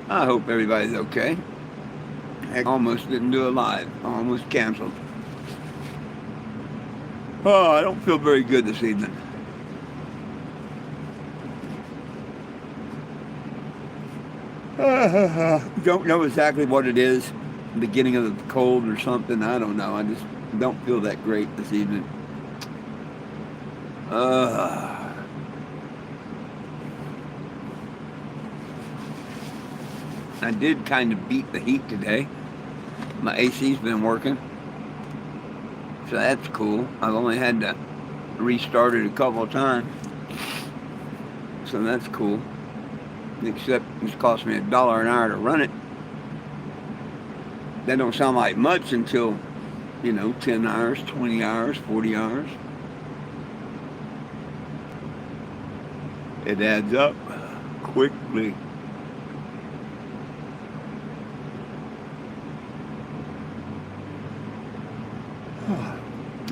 I hope everybody's okay. Heck, almost didn't do a live. Almost canceled. Oh, I don't feel very good this evening. Don't know exactly what it is. Beginning of the cold or something. I don't know. I just don't feel that great this evening. Uh, I did kind of beat the heat today. My AC's been working, so that's cool. I've only had to restart it a couple of times, so that's cool. Except it's cost me $1 an hour to run it. That don't sound like much until, 10 hours, 20 hours, 40 hours. It adds up quickly.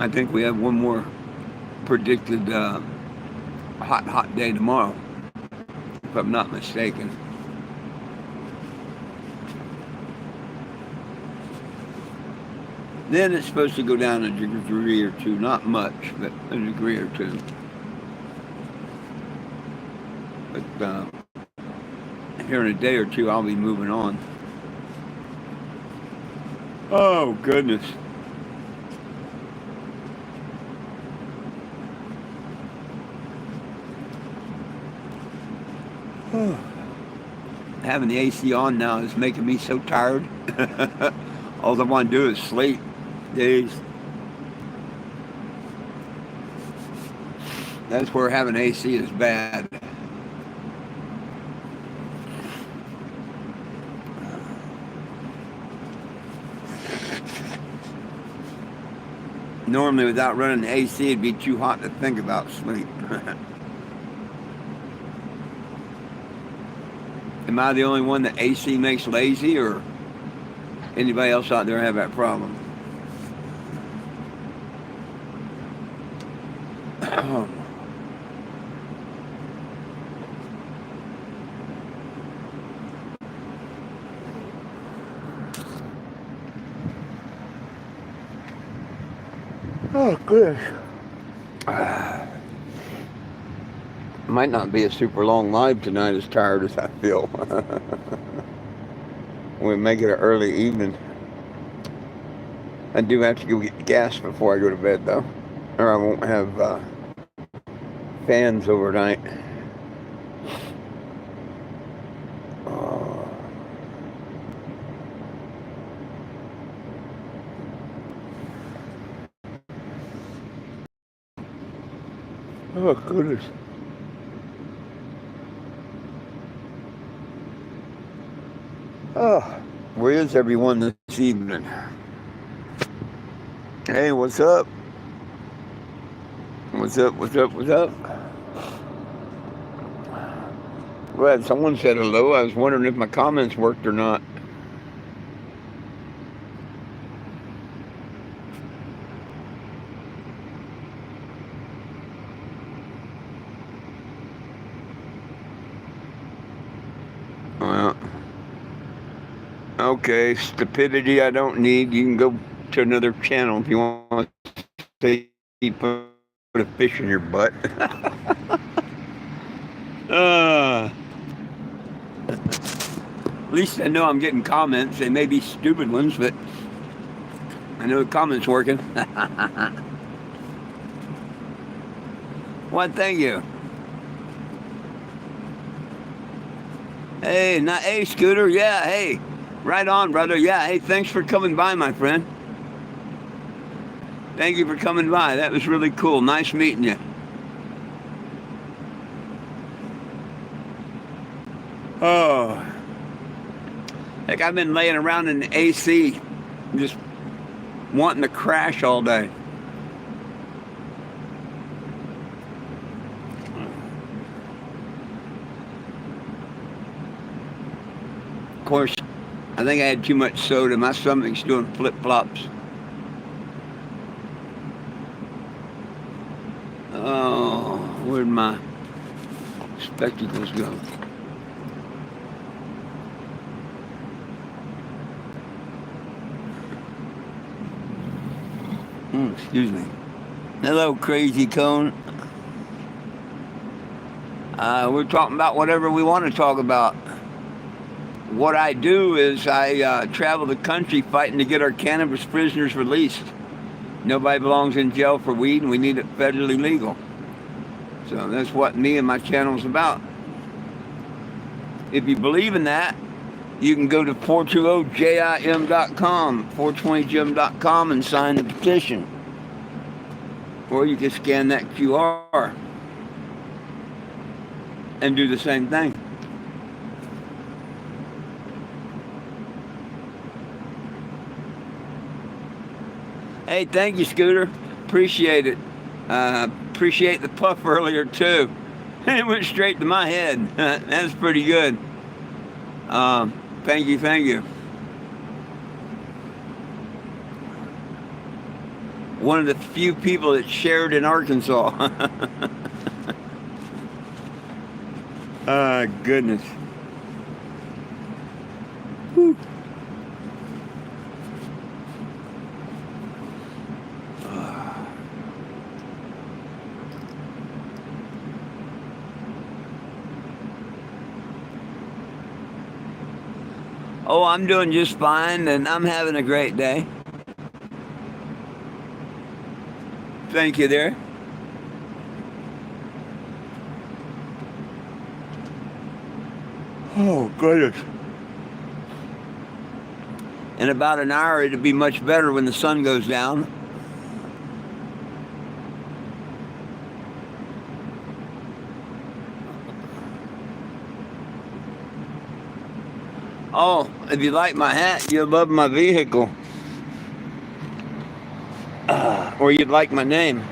I think we have one more predicted hot day tomorrow, if I'm not mistaken. Then it's supposed to go down a degree or two, not much, but a degree or two. But here in a day or two, I'll be moving on. Oh, goodness. Having the AC on now is making me so tired. All I want to do is sleep. Days. That's where having AC is bad. Normally, without running the AC, it'd be too hot to think about sleep. Am I the only one that AC makes lazy, or anybody else out there have that problem? Oh, gosh. Might not be a super long live tonight, as tired as I feel. We make it an early evening. I do have to go get gas before I go to bed, though, or I won't have fans overnight. Oh, oh goodness. Oh, where is everyone this evening? Hey, what's up? What's up? What's up? What's up? Glad someone said hello. I was wondering if my comments worked or not. Well, okay, stupidity I don't need. You can go to another channel if you want to say you put a fish in your butt. At least I know I'm getting comments. They may be stupid ones, but I know the comments working. Well, thank you. Hey, Scooter. Yeah, hey. Right on, brother. Yeah, hey, thanks for coming by, my friend. Thank you for coming by. That was really cool. Nice meeting you. Oh, heck, I've been laying around in the AC, just wanting to crash all day. Of course, I think I had too much soda. My stomach's doing flip flops. Oh, where'd my spectacles go? Excuse me. Hello, Crazy Cone. We're talking about whatever we want to talk about. What I do is I travel the country fighting to get our cannabis prisoners released. Nobody belongs in jail for weed, and we need it federally legal. So that's what me and my channel is about. If you believe in that, you can go to 420jim.com, 420jim.com, and sign the petition. Or you can scan that QR and do the same thing. Hey, thank you, Scooter. Appreciate it. Appreciate the puff earlier, too. It went straight to my head. That's pretty good. Thank you. One of the few people that shared in Arkansas. Goodness. Whew. Oh, I'm doing just fine, and I'm having a great day. Thank you there. Oh, goodness. In about an hour, it'll be much better when the sun goes down. Oh, if you like my hat, you'll love my vehicle. Or you'd like my name.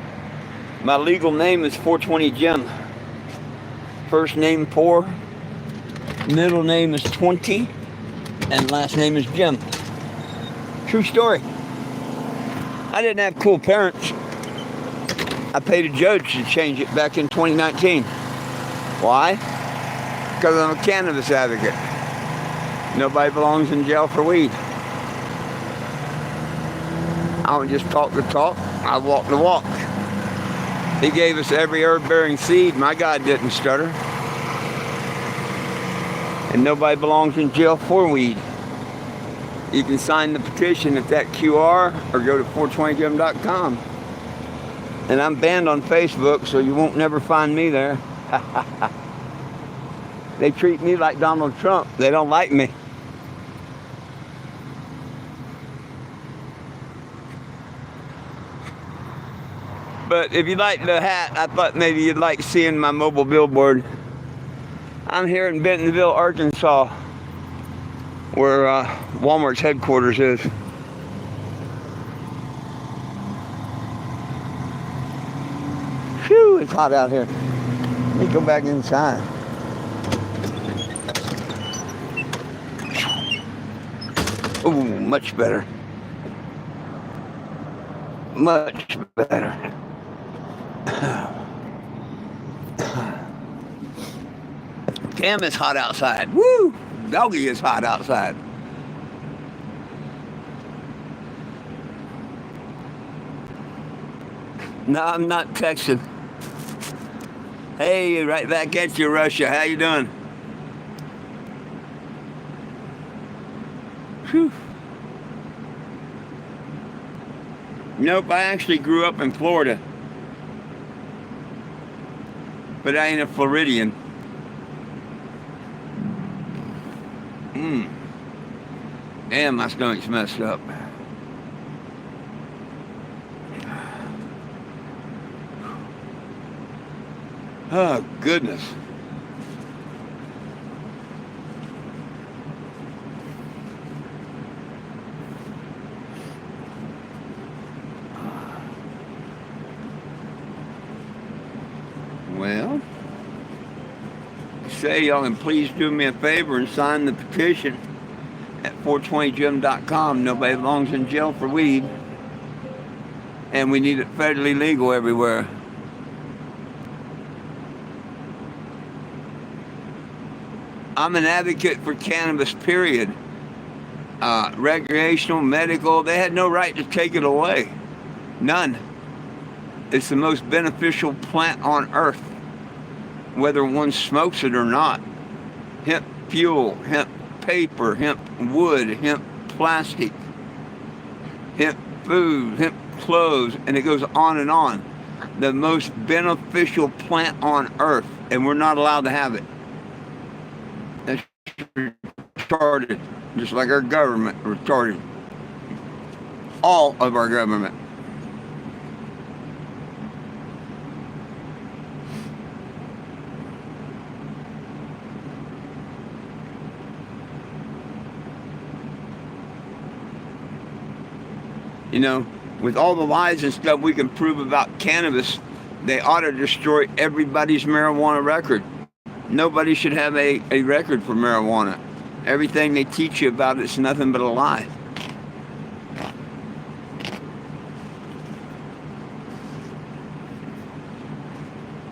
My legal name is 420 Jim. First name 4, middle name is 20, and last name is Jim. True story. I didn't have cool parents. I paid a judge to change it back in 2019. Why? Because I'm a cannabis advocate. Nobody belongs in jail for weed. I don't just talk the talk, I walk the walk. He gave us every herb-bearing seed. My God didn't stutter. And nobody belongs in jail for weed. You can sign the petition at that QR or go to 420jim.com. And I'm banned on Facebook, so you won't never find me there. They treat me like Donald Trump. They don't like me. But if you like the hat, I thought maybe you'd like seeing my mobile billboard. I'm here in Bentonville, Arkansas, where Walmart's headquarters is. Phew, it's hot out here. Let me go back inside. Ooh, much better. Much better. Damn, it's hot outside. Woo! Doggy is hot outside. No, I'm not texting. Hey, right back at you, Russia. How you doing? Whew. Nope, I actually grew up in Florida. But I ain't a Floridian. Damn, my stomach's messed up. Oh, goodness. Well, say y'all can please do me a favor and sign the petition at 420jim.com. Nobody belongs in jail for weed. And we need it federally legal everywhere. I'm an advocate for cannabis, period. Recreational, medical, they had no right to take it away. None. It's the most beneficial plant on earth, whether one smokes it or not. Hemp fuel, hemp paper, hemp wood, hemp plastic, hemp food, hemp clothes, and it goes on and on. The most beneficial plant on earth, and we're not allowed to have it. That's retarded, just like our government retarded. All of our government. You know, with all the lies and stuff we can prove about cannabis, they ought to destroy everybody's marijuana record. Nobody should have a record for marijuana. Everything they teach you about it's nothing but a lie.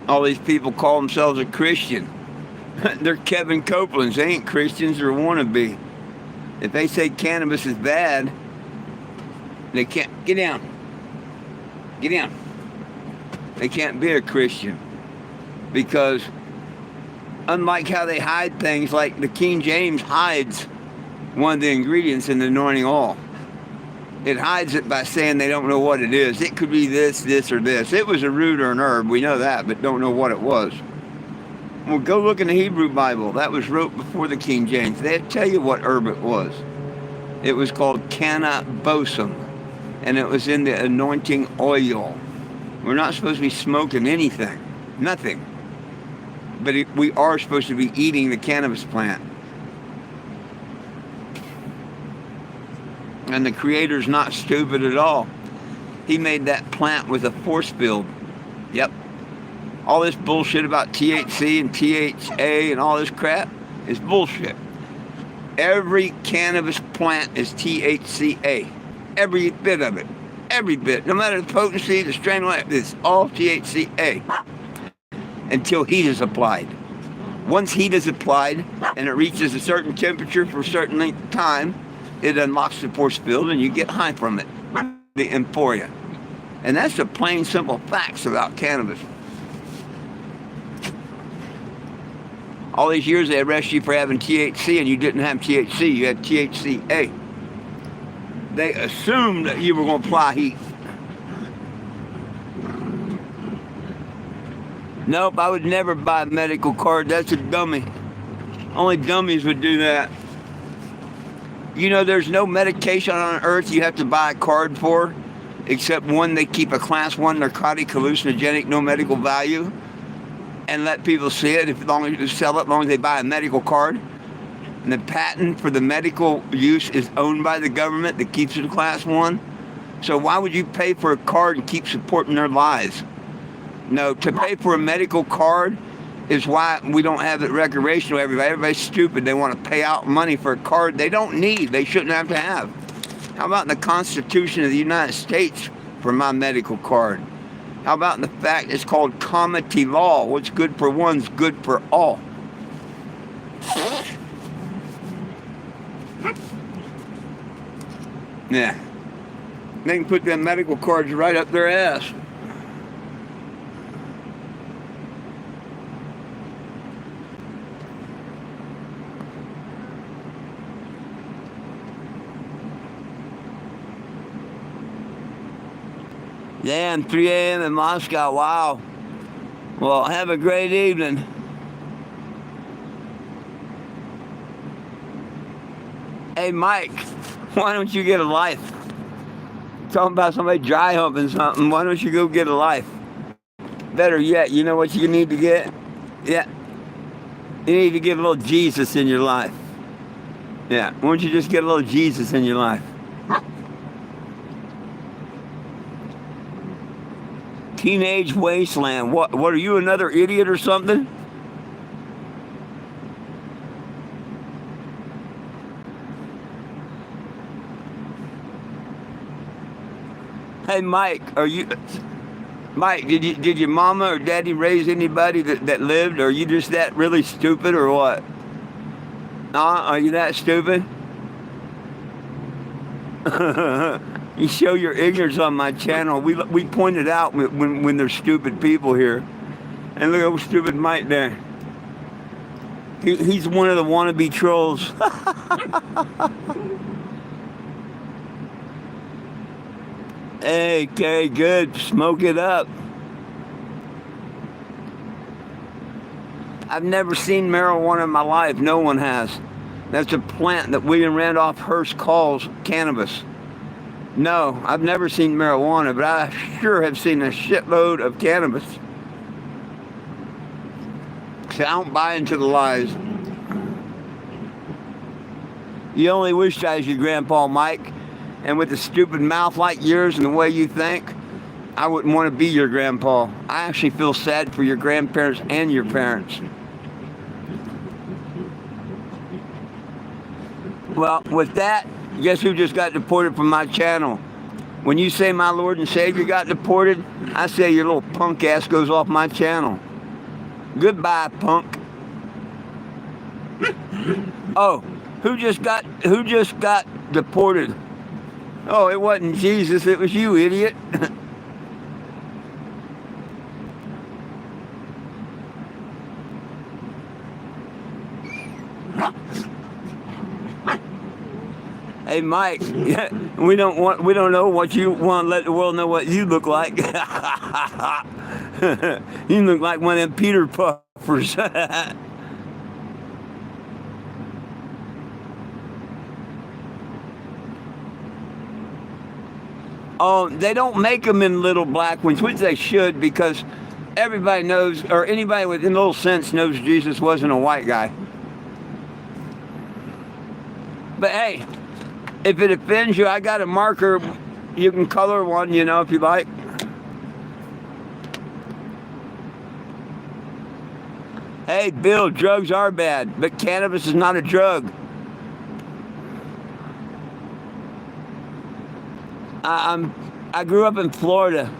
All these people call themselves a Christian. They're Kevin Copelands. They ain't Christians or wannabe. If they say cannabis is bad, they can't. Get down. Get down. They can't be a Christian. Because unlike how they hide things, like the King James hides one of the ingredients in the anointing oil. It hides it by saying they don't know what it is. It could be this, this, or this. It was a root or an herb. We know that, but don't know what it was. Well, go look in the Hebrew Bible. That was wrote before the King James. They'd tell you what herb it was. It was called cannabosum, and it was in the anointing oil. We're not supposed to be smoking anything. Nothing. But we are supposed to be eating the cannabis plant. And the Creator's not stupid at all. He made that plant with a force field. Yep. All this bullshit about THC and THA and all this crap is bullshit. Every cannabis plant is THCA. Every bit of it. Every bit. No matter the potency, the strength, it's all THCA. Until heat is applied. Once heat is applied and it reaches a certain temperature for a certain length of time, it unlocks the force field and you get high from it. The euphoria. And that's the plain simple facts about cannabis. All these years they arrest you for having THC and you didn't have THC, you had THCA. They assumed that you were going to apply heat. Nope, I would never buy a medical card. That's a dummy. Only dummies would do that. You know, there's no medication on earth you have to buy a card for, except one they keep a class 1 narcotic hallucinogenic, no medical value, and let people see it as long as you sell it, as long as they buy a medical card. And the patent for the medical use is owned by the government that keeps it a class 1. So why would you pay for a card and keep supporting their lies? No, to pay for a medical card is why we don't have it recreational. Everybody's stupid. They want to pay out money for a card they don't need. They shouldn't have to have. How about in the Constitution of the United States for my medical card? How about in the fact it's called comity law? What's good for one's good for all. Yeah. They can put them medical cards right up their ass. Damn, 3 a.m. in Moscow. Wow. Well, have a great evening. Hey, Mike, why don't you get a life? Talking about somebody dry humping something. Why don't you go get a life? Better yet, you know what you need to get? Yeah. You need to get a little Jesus in your life. Yeah. Why don't you just get a little Jesus in your life? Teenage wasteland. What are you, another idiot or something? Hey, Mike, Mike, did your mama or daddy raise anybody that lived? Or are you just that really stupid or what? Are you that stupid? You show your ignorance on my channel. We pointed out when there's stupid people here. And look at old stupid Mike there. He's one of the wannabe trolls. Hey, okay, good. Smoke it up. I've never seen marijuana in my life. No one has. That's a plant that William Randolph Hearst calls cannabis. No, I've never seen marijuana, but I sure have seen a shitload of cannabis. So I don't buy into the lies. You only wish I was your grandpa, Mike. And with a stupid mouth like yours and the way you think, I wouldn't want to be your grandpa. I actually feel sad for your grandparents and your parents. Well, with that, guess who just got deported from my channel? When you say my Lord and Savior got deported, I say your little punk ass goes off my channel. Goodbye, punk. Oh, who just got deported? Oh, it wasn't Jesus, it was you, idiot. Hey, Mike, we don't know what you want to let the world know what you look like. You look like one of them Peter Puffers. Oh, they don't make them in little black ones, which they should, because everybody knows, or anybody with a little sense knows Jesus wasn't a white guy. But hey, if it offends you, I got a marker. You can color one, if you like. Hey, Bill, drugs are bad, but cannabis is not a drug. I grew up in Florida.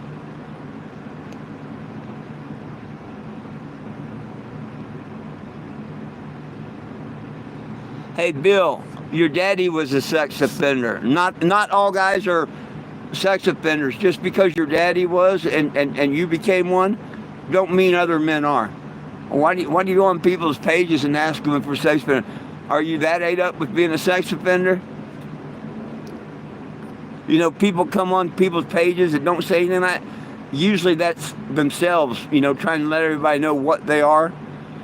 Hey, Bill, your daddy was a sex offender. Not all guys are sex offenders. Just because your daddy was and you became one, don't mean other men are. Why do you go on people's pages and ask them for sex offender? Are you that ate up with being a sex offender? People come on people's pages that don't say anything like that. Usually that's themselves, trying to let everybody know what they are.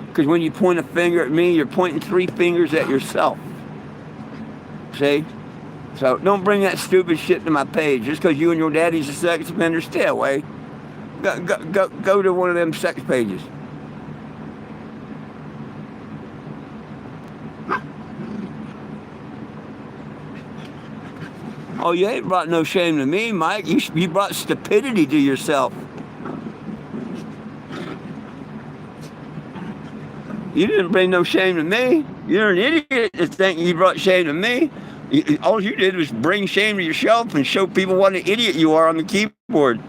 Because when you point a finger at me, you're pointing 3 fingers at yourself. See? So don't bring that stupid shit to my page. Just because you and your daddy's a sex offender, stay away. Go to one of them sex pages. Oh, you ain't brought no shame to me, Mike. You brought stupidity to yourself. You didn't bring no shame to me. You're an idiot to think you brought shame to me. All you did was bring shame to yourself and show people what an idiot you are on the keyboard.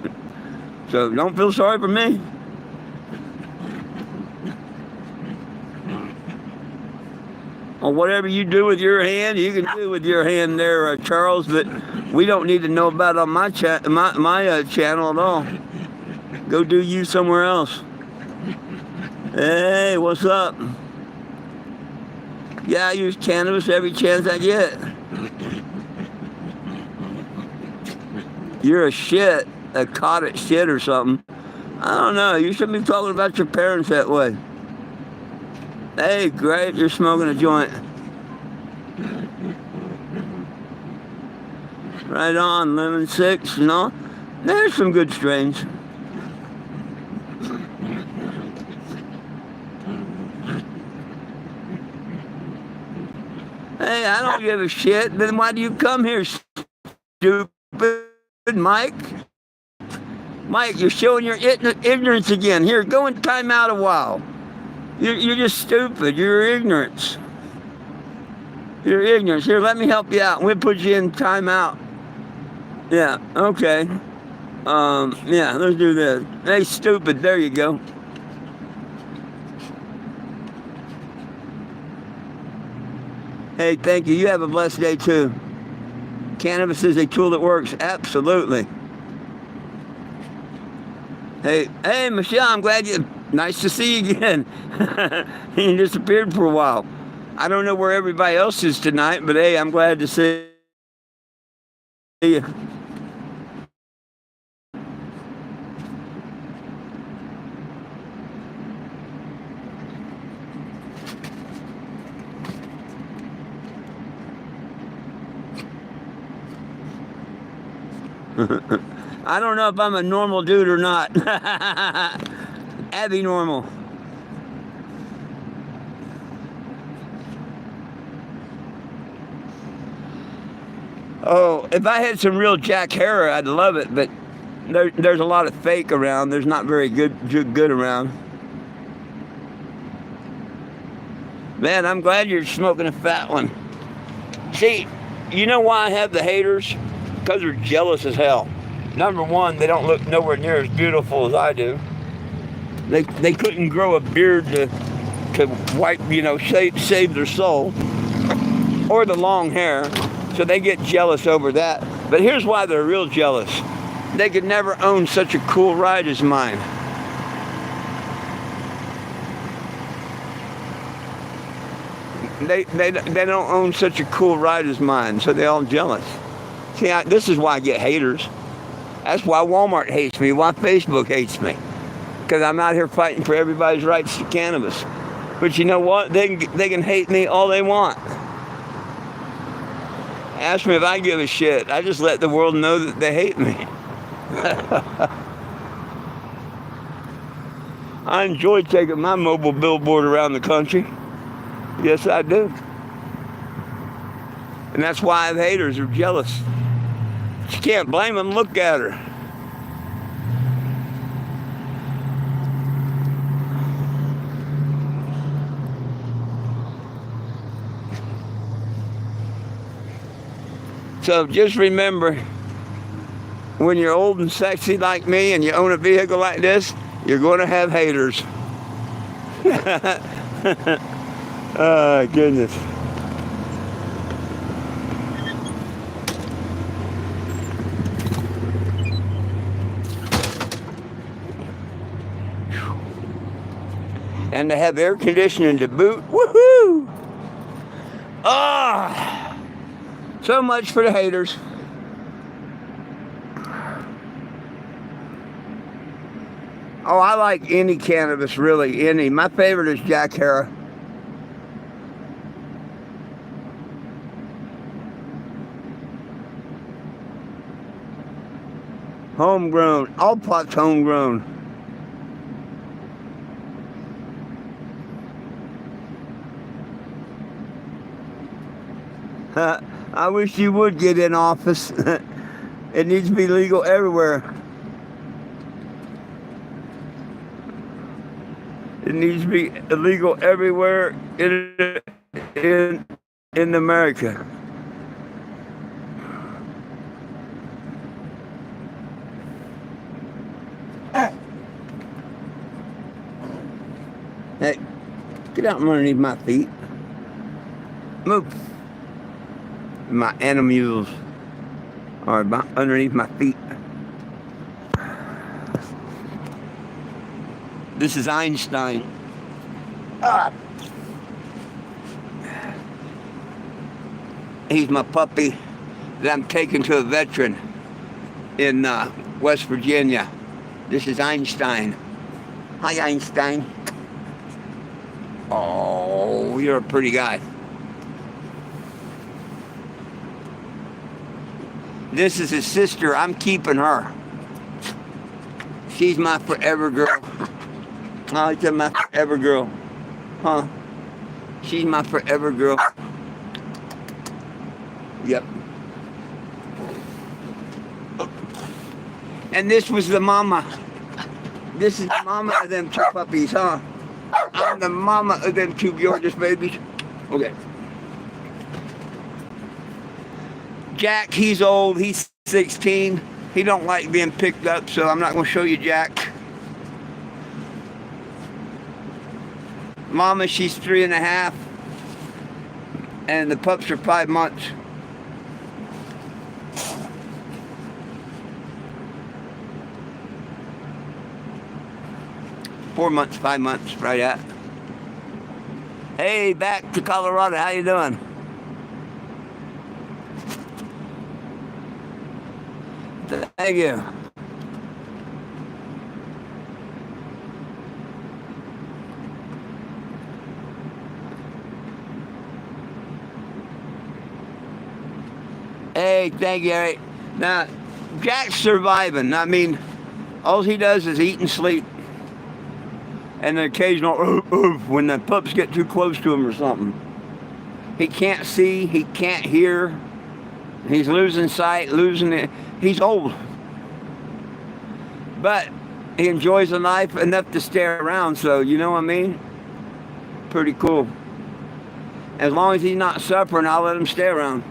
So don't feel sorry for me. Or whatever you do with your hand, you can do with your hand there, Charles, but we don't need to know about it on my channel at all. Go do you somewhere else. Hey, what's up? Yeah, I use cannabis every chance I get. You're a cottage shit or something. I don't know, you shouldn't be talking about your parents that way. Hey, great, you're smoking a joint. Right on, lemon 6, there's some good strains. Hey, I don't give a shit. Then why do you come here, stupid Mike? Mike, you're showing your ignorance again. Here, go and time out a while. You're just stupid. You're ignorance. You're ignorance. Here, let me help you out. We'll put you in timeout. Yeah, okay. Yeah, let's do this. Hey, stupid. There you go. Hey, thank you. You have a blessed day, too. Cannabis is a tool that works. Absolutely. Hey, Michelle, I'm glad you... Nice to see you again. You disappeared for a while. I don't know where everybody else is tonight, but hey, I'm glad to see you. I don't know if I'm a normal dude or not. Abby normal. Oh, if I had some real Jack Harrow, I'd love it, but there's a lot of fake around. There's not very good around. Man, I'm glad you're smoking a fat one. See, you know why I have the haters? Because they're jealous as hell. Number one, they don't look nowhere near as beautiful as I do. They couldn't grow a beard to wipe, save their soul. Or the long hair. So they get jealous over that. But here's why they're real jealous. They could never own such a cool ride as mine. They don't own such a cool ride as mine, so they're all jealous. See, this is why I get haters. That's why Walmart hates me, why Facebook hates me. Because I'm out here fighting for everybody's rights to cannabis. But you know what? They can hate me all they want. Ask me if I give a shit. I just let the world know that they hate me. I enjoy taking my mobile billboard around the country. Yes, I do. And that's why the haters are jealous. But you can't blame them. Look at her. So just remember, when you're old and sexy like me and you own a vehicle like this, you're going to have haters. Oh, goodness. And to have air conditioning to boot, woohoo! Ah! So much for the haters. Oh, I like any cannabis, really, any. My favorite is Jack Harrow. Homegrown. All pot's homegrown. I wish you would get in office. It needs to be legal everywhere. It needs to be illegal everywhere in America. Hey, get out from underneath my feet. Move. My animals are underneath my feet. This is Einstein. He's my puppy that I'm taking to a veteran in West Virginia. This is Einstein. Hi, Einstein. Oh, you're a pretty guy. This is his sister. I'm keeping her. She's my forever girl. Oh, it's my forever girl. Huh? She's my forever girl. Yep. And this was the mama. This is the mama of them two puppies, huh? I'm the mama of them two gorgeous babies. Okay. Jack, he's old. He's 16. He don't like being picked up, so I'm not going to show you Jack. Mama, she's 3.5. And the pups are 5 months. 4 months, 5 months, right at. Hey, back to Colorado. How you doing? Thank you. Hey, thank you, Eric. Now, Jack's surviving. I mean, all he does is eat and sleep. And the occasional when the pups get too close to him or something. He can't see, he can't hear. He's losing sight, losing it. He's old. But he enjoys the life enough to stay around, so you know what I mean? Pretty cool. As long as he's not suffering, I'll let him stay around.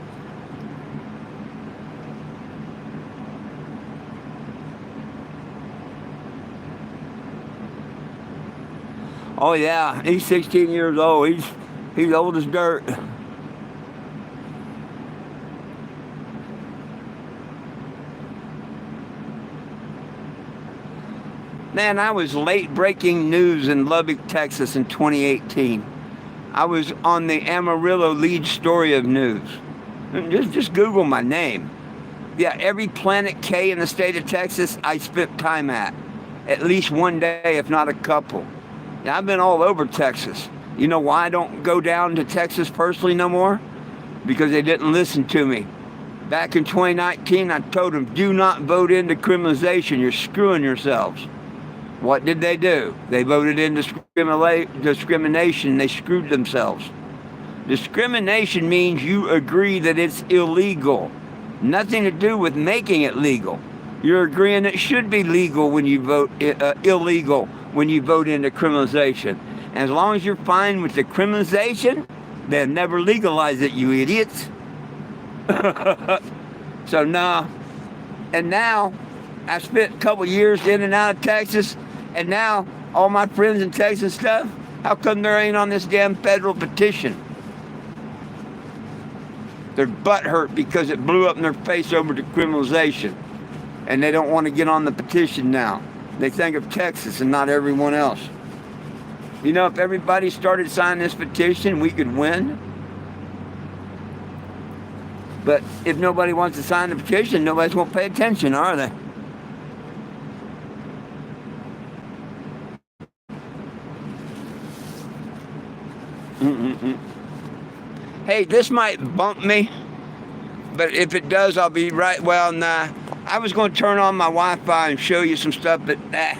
Oh yeah, he's 16 years old. He's old as dirt. Man, I was late breaking news in Lubbock, Texas in 2018. I was on the Amarillo lead story of news. Just Google my name. Yeah, every Planet K in the state of Texas, I spent time at least one day, if not a couple. Yeah, I've been all over Texas. You know why I don't go down to Texas personally no more? Because they didn't listen to me. Back in 2019, I told them, do not vote into criminalization. You're screwing yourselves. What did they do? They voted in discrimination. They screwed themselves. Discrimination means you agree that it's illegal. Nothing to do with making it legal. You're agreeing it should be legal when you vote, illegal when you vote into criminalization. And as long as you're fine with the criminalization, they'll never legalize it, you idiots. So no. And now, I spent a couple years in and out of Texas, and now all my friends in Texas stuff, how come there ain't on this damn federal petition? They're butthurt because it blew up in their face over decriminalization. And they don't want to get on the petition now. They think of Texas and not everyone else. You know, if everybody started signing this petition, we could win. But if nobody wants to sign the petition, nobody's going to pay attention, are they? Hey, this might bump me, but if it does, I'll be right. Well, nah. I was going to turn on my Wi-Fi and show you some stuff, but I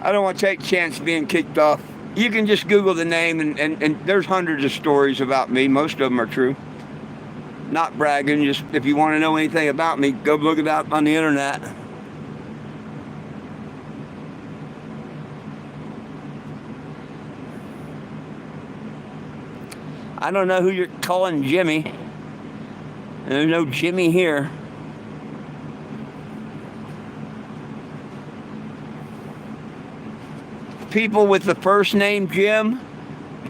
don't want to take a chance of being kicked off. You can just Google the name, and there's hundreds of stories about me. Most of them are true. Not bragging, just if you want to know anything about me, go look it up on the internet. I don't know who you're calling Jimmy. There's no Jimmy here. People with the first name Jim,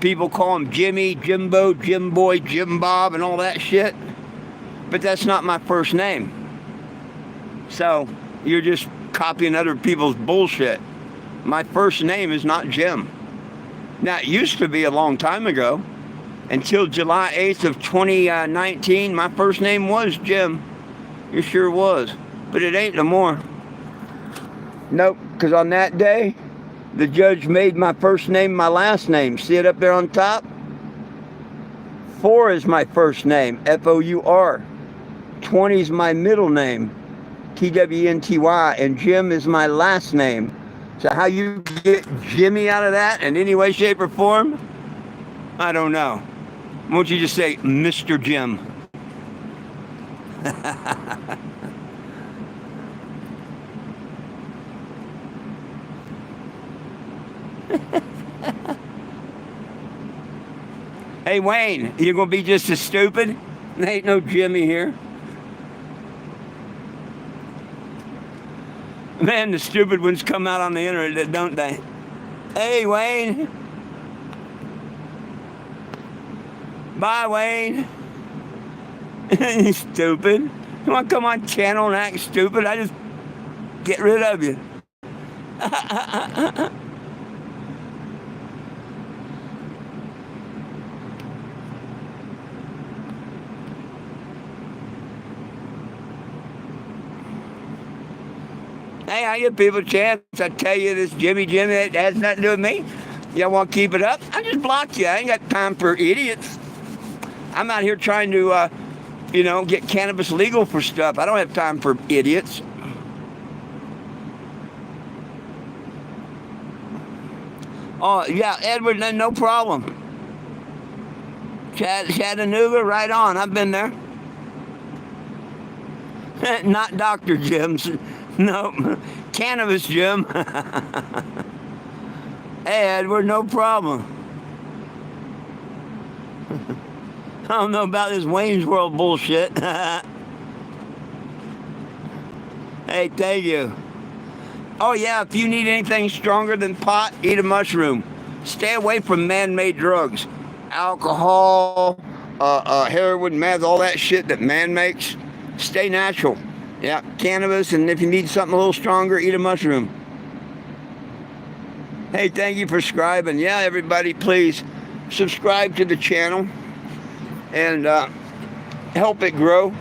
people call him Jimmy, Jimbo, Jim Boy, Jim Bob, and all that shit. But that's not my first name. So you're just copying other people's bullshit. My first name is not Jim. Now, it used to be a long time ago. Until July 8th of 2019, my first name was Jim. It sure was. But it ain't no more. Nope, because on that day, the judge made my first name my last name. See it up there on top? 4 is my first name, F-O-U-R. 20 is my middle name, T-W-N-T-Y. And Jim is my last name. So how you get Jimmy out of that in any way, shape, or form? I don't know. Why don't you just say Mr. Jim? Hey, Wayne, you gonna be just as stupid? There ain't no Jimmy here. Man, the stupid ones come out on the internet, don't they? Hey, Wayne. Bye, Wayne. You stupid. You want to come on channel and act stupid? I just get rid of you. Hey, I give people a chance. I tell you, this Jimmy, it has nothing to do with me. Y'all want to keep it up? I just block you. I ain't got time for idiots. I'm out here trying to, get cannabis legal for stuff. I don't have time for idiots. Oh, yeah, Edward, no problem. Chattanooga, right on. I've been there. Not Dr. Jim's. No, Cannabis Jim. Hey, Edward, no problem. I don't know about this Wayne's World bullshit. Hey, thank you. Oh, yeah, if you need anything stronger than pot, eat a mushroom. Stay away from man-made drugs. Alcohol, heroin, meth, all that shit that man makes. Stay natural. Yeah, cannabis, and if you need something a little stronger, eat a mushroom. Hey, thank you for subscribing. Yeah, everybody, please subscribe to the channel and help it grow.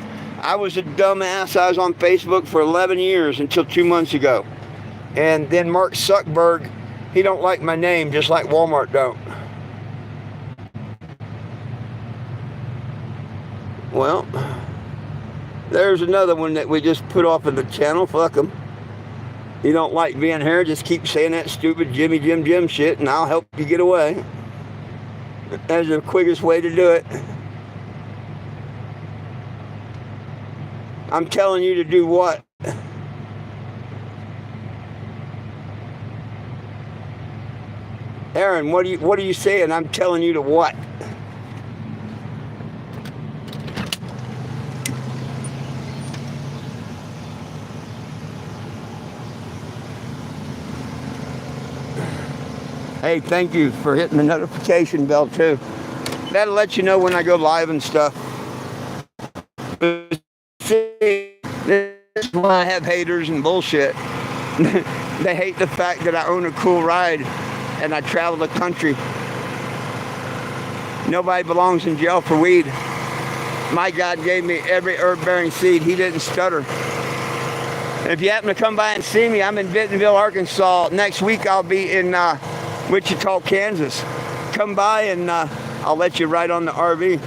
I was a dumbass. I was on Facebook for 11 years until 2 months ago. And then Mark Zuckerberg, he don't like my name, just like Walmart don't. Well, there's another one that we just put off of the channel. Fuck them. You don't like being here, just keep saying that stupid Jimmy Jim shit, and I'll help you get away. That's the quickest way to do it. I'm telling you to do what? Aaron, what are you saying? I'm telling you to what? Hey, thank you for hitting the notification bell too. That'll let you know when I go live and stuff. See, this is why I have haters and bullshit. They hate the fact that I own a cool ride and I travel the country. Nobody belongs in jail for weed. My God gave me every herb-bearing seed. He didn't stutter. If you happen to come by and see me, I'm in Bentonville, Arkansas. Next week I'll be in Wichita, Kansas. Come by and I'll let you ride on the RV.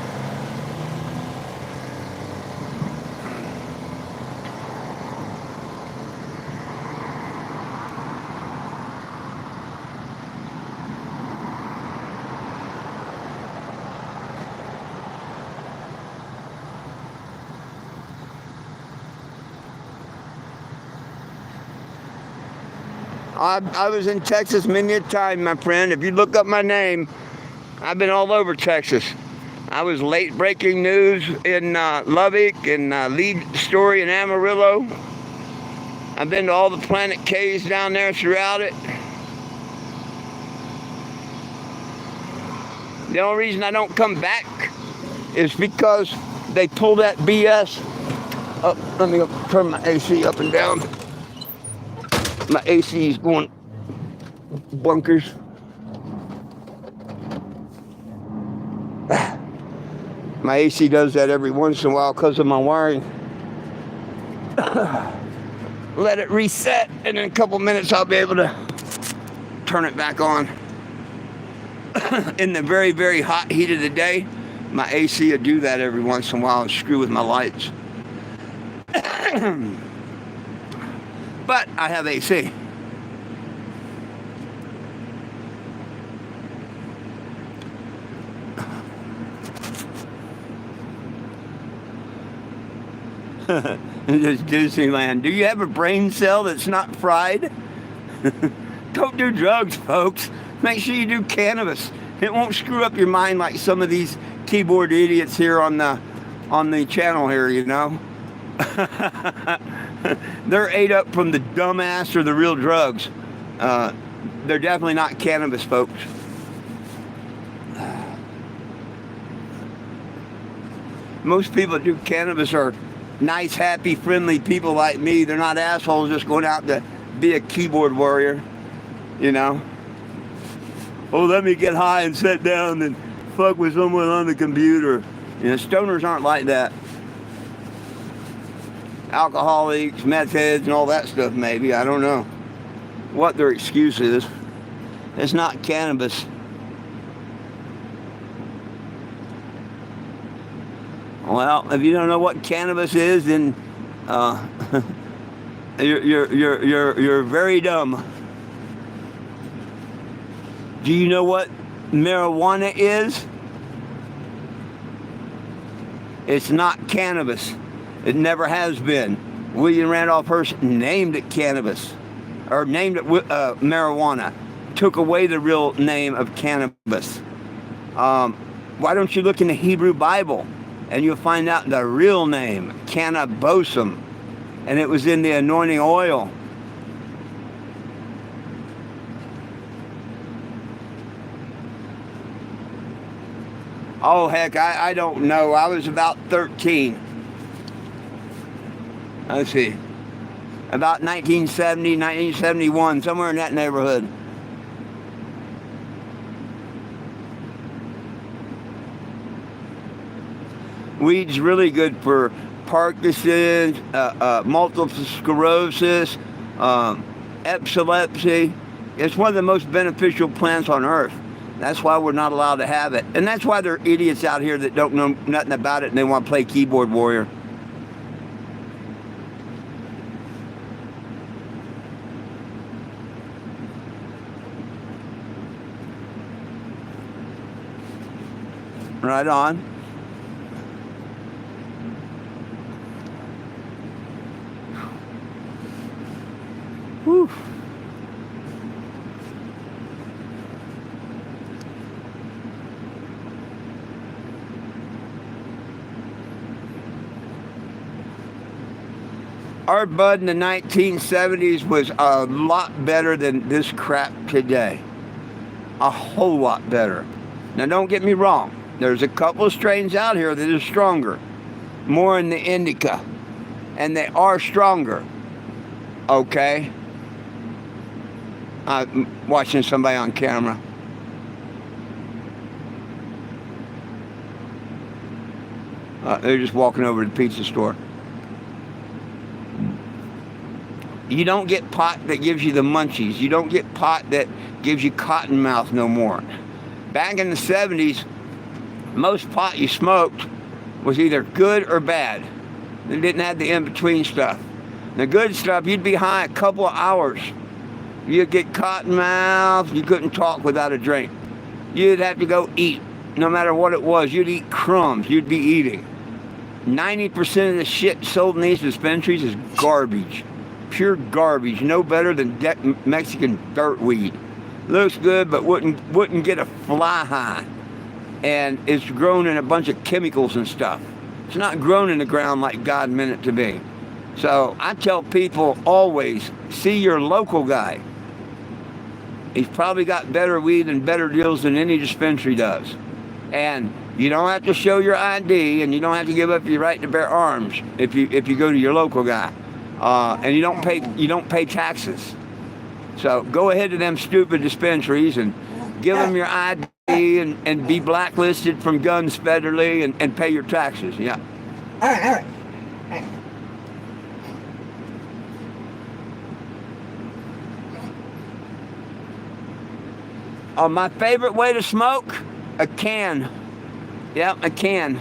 I was in Texas many a time, my friend. If you look up my name, I've been all over Texas. I was late breaking news in Lubbock and lead story in Amarillo. I've been to all the Planet K's down there throughout it. The only reason I don't come back is because they pull that BS up. Let me turn my AC up and down. My AC is going bunkers. My AC does that every once in a while because of my wiring. Let it reset, and in a couple minutes I'll be able to turn it back on. In the very, very hot heat of the day, my AC will do that every once in a while and screw with my lights. But I have AC. Just Disneyland. Do you have a brain cell that's not fried? Don't do drugs, folks. Make sure you do cannabis. It won't screw up your mind like some of these keyboard idiots here on the channel here, you know. They're ate up from the dumbass or the real drugs. They're definitely not cannabis folks. Most people that do cannabis are nice, happy, friendly people like me. They're not assholes just going out to be a keyboard warrior, you know. Oh, let me get high and sit down and fuck with someone on the computer. You know, stoners aren't like that. alcoholics, meth heads, and all that stuff, maybe. I don't know what their excuse is. It's not cannabis. Well, if you don't know what cannabis is, then you're very dumb. Do you know what marijuana is? It's not cannabis. It never has been. William Randolph Hearst named it cannabis, or named it marijuana. Took away the real name of cannabis. Why don't you look in the Hebrew Bible and you'll find out the real name, cannabosum, and it was in the anointing oil. Oh, heck, I don't know. I was about 13. Let's see. About 1970, 1971, somewhere in that neighborhood. Weed's really good for Parkinson's, multiple sclerosis, epilepsy. It's one of the most beneficial plants on earth. That's why we're not allowed to have it. And that's why there are idiots out here that don't know nothing about it and they want to play keyboard warrior. Right on. Whew. Our bud in the 1970s was a lot better than this crap today. A whole lot better. Now don't get me wrong. There's a couple of strains out here that are stronger. More in the indica. And they are stronger. Okay? I'm watching somebody on camera. They're just walking over to the pizza store. You don't get pot that gives you the munchies. You don't get pot that gives you cotton mouth no more. Back in the 70s, most pot you smoked was either good or bad. It didn't have the in-between stuff. The good stuff, you'd be high a couple of hours. You'd get cotton mouth. You couldn't talk without a drink. You'd have to go eat. No matter what it was, you'd eat crumbs. You'd be eating. 90% of the shit sold in these dispensaries is garbage. Pure garbage. No better than Mexican dirt weed. Looks good, but wouldn't get a fly high. And it's grown in a bunch of chemicals and stuff. It's not grown in the ground like God meant it to be. So I tell people always, see your local guy. He's probably got better weed and better deals than any dispensary does. And you don't have to show your ID, and you don't have to give up your right to bear arms if you go to your local guy. And you don't pay taxes. So go ahead to them stupid dispensaries and give them your ID and be blacklisted from guns federally and pay your taxes. Yeah. All right. My favorite way to smoke? A can. Yep, a can.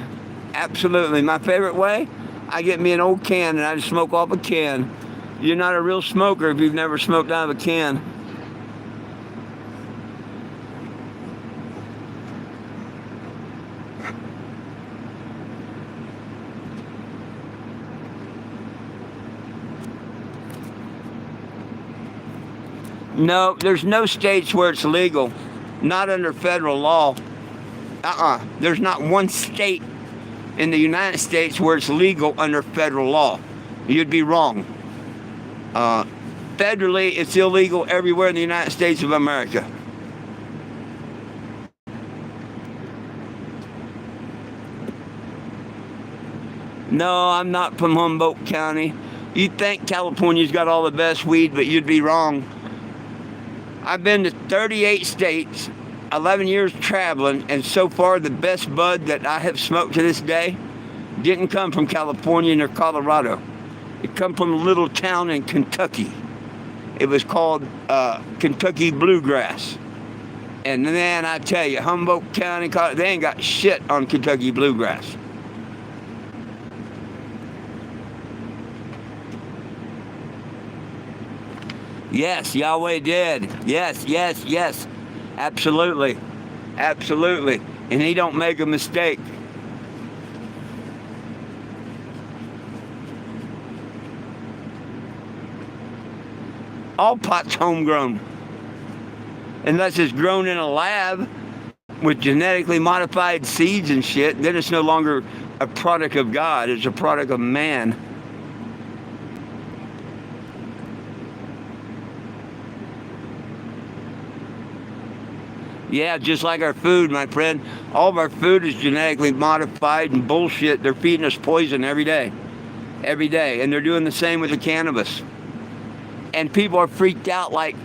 Absolutely. My favorite way? I get me an old can and I just smoke off a can. You're not a real smoker if you've never smoked out of a can. No, there's no states where it's legal. Not under federal law. There's not one state in the United States where it's legal under federal law. You'd be wrong. Federally, it's illegal everywhere in the United States of America. No, I'm not from Humboldt County. You'd think California's got all the best weed, but you'd be wrong. I've been to 38 states, 11 years traveling, and so far the best bud that I have smoked to this day didn't come from California nor Colorado. It come from a little town in Kentucky. It was called Kentucky Bluegrass. And then I tell you, Humboldt County, they ain't got shit on Kentucky Bluegrass. Yes, Yahweh did. Yes, yes, yes. Absolutely. Absolutely. And he don't make a mistake. All pot's homegrown. Unless it's grown in a lab with genetically modified seeds and shit, then it's no longer a product of God. It's a product of man. Yeah, just like our food, my friend. All of our food is genetically modified and bullshit. They're feeding us poison every day. Every day. And they're doing the same with the cannabis. And people are freaked out like,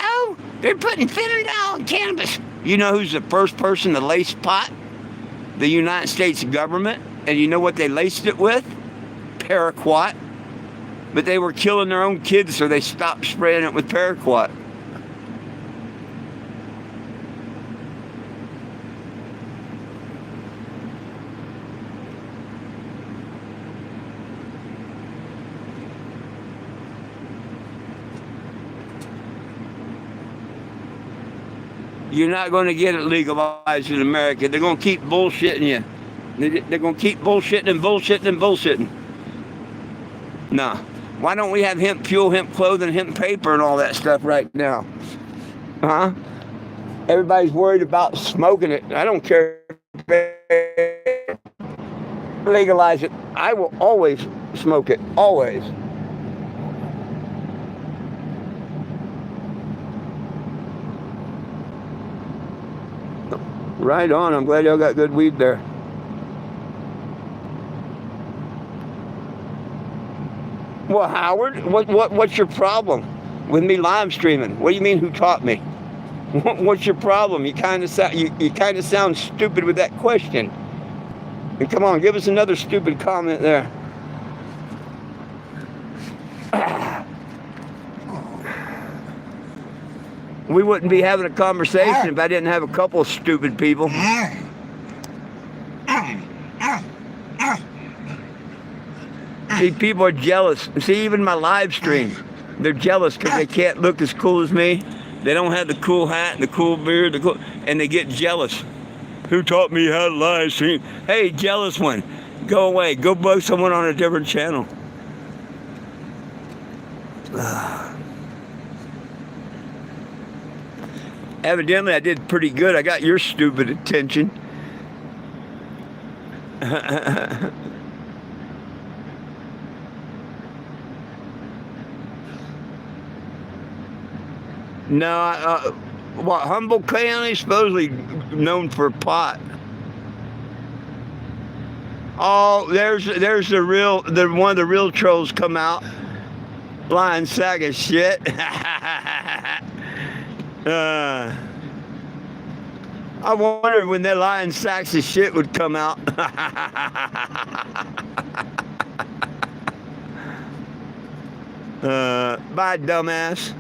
oh, they're putting fentanyl in cannabis. You know who's the first person to lace pot? The United States government. And you know what they laced it with? Paraquat. But they were killing their own kids, so they stopped spraying it with paraquat. You're not going to get it legalized in America. They're going to keep bullshitting you. They're going to keep bullshitting and bullshitting and bullshitting. No. Why don't we have hemp fuel, hemp clothing, hemp paper, and all that stuff right now? Huh? Everybody's worried about smoking it. I don't care if they legalize it. I will always smoke it. Always. Right on. I'm glad y'all got good weed there. Well, Howard, what's your problem with me live streaming? What do you mean? Who taught me? What's your problem? You kind of sound stupid with that question. And come on, give us another stupid comment there. We wouldn't be having a conversation if I didn't have a couple of stupid people. See, people are jealous. See, even my live stream, they're jealous because they can't look as cool as me. They don't have the cool hat and the cool beard, and they get jealous. Who taught me how to live stream? Hey, jealous one, go away. Go bug someone on a different channel. Evidently, I did pretty good. I got your stupid attention. No, Humboldt County is supposedly known for pot. Oh, there's one of the real trolls come out, lying sack of shit. I wondered when their lying sacks of shit would come out. Bye, dumbass.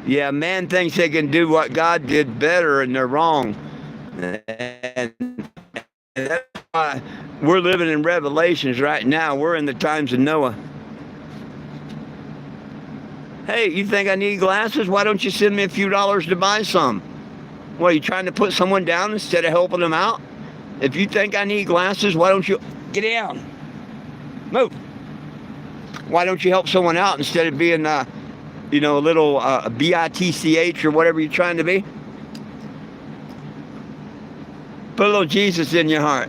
Yeah, man thinks they can do what God did better, and they're wrong. And that's why we're living in Revelations right now. We're in the times of Noah. Hey, you think I need glasses? Why don't you send me a few dollars to buy some? What, are you trying to put someone down instead of helping them out? If you think I need glasses, why don't you get down? Move. Why don't you help someone out instead of being, a little bitch or whatever you're trying to be? Put a little Jesus in your heart.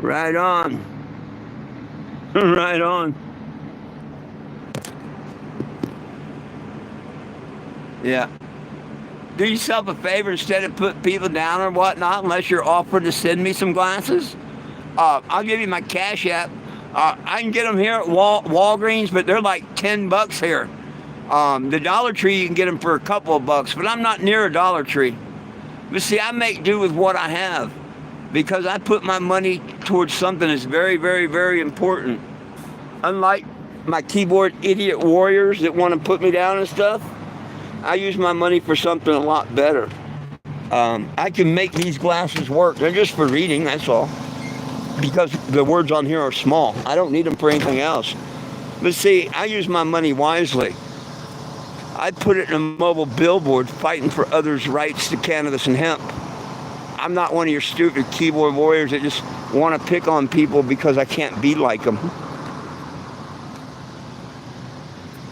Right on. Right on. Yeah. Do yourself a favor instead of put people down or whatnot, unless you're offering to send me some glasses. I'll give you my Cash App. I can get them here at Walgreens, but they're like $10 here. The Dollar Tree, you can get them for a couple of bucks, but I'm not near a Dollar Tree. But see, I make do with what I have because I put my money towards something that's very, very, very important. Unlike my keyboard idiot warriors that want to put me down and stuff, I use my money for something a lot better. I can make these glasses work. They're just for reading, that's all. Because the words on here are small. I don't need them for anything else. But see, I use my money wisely. I put it in a mobile billboard fighting for others' rights to cannabis and hemp. I'm not one of your stupid keyboard warriors that just want to pick on people because I can't be like them.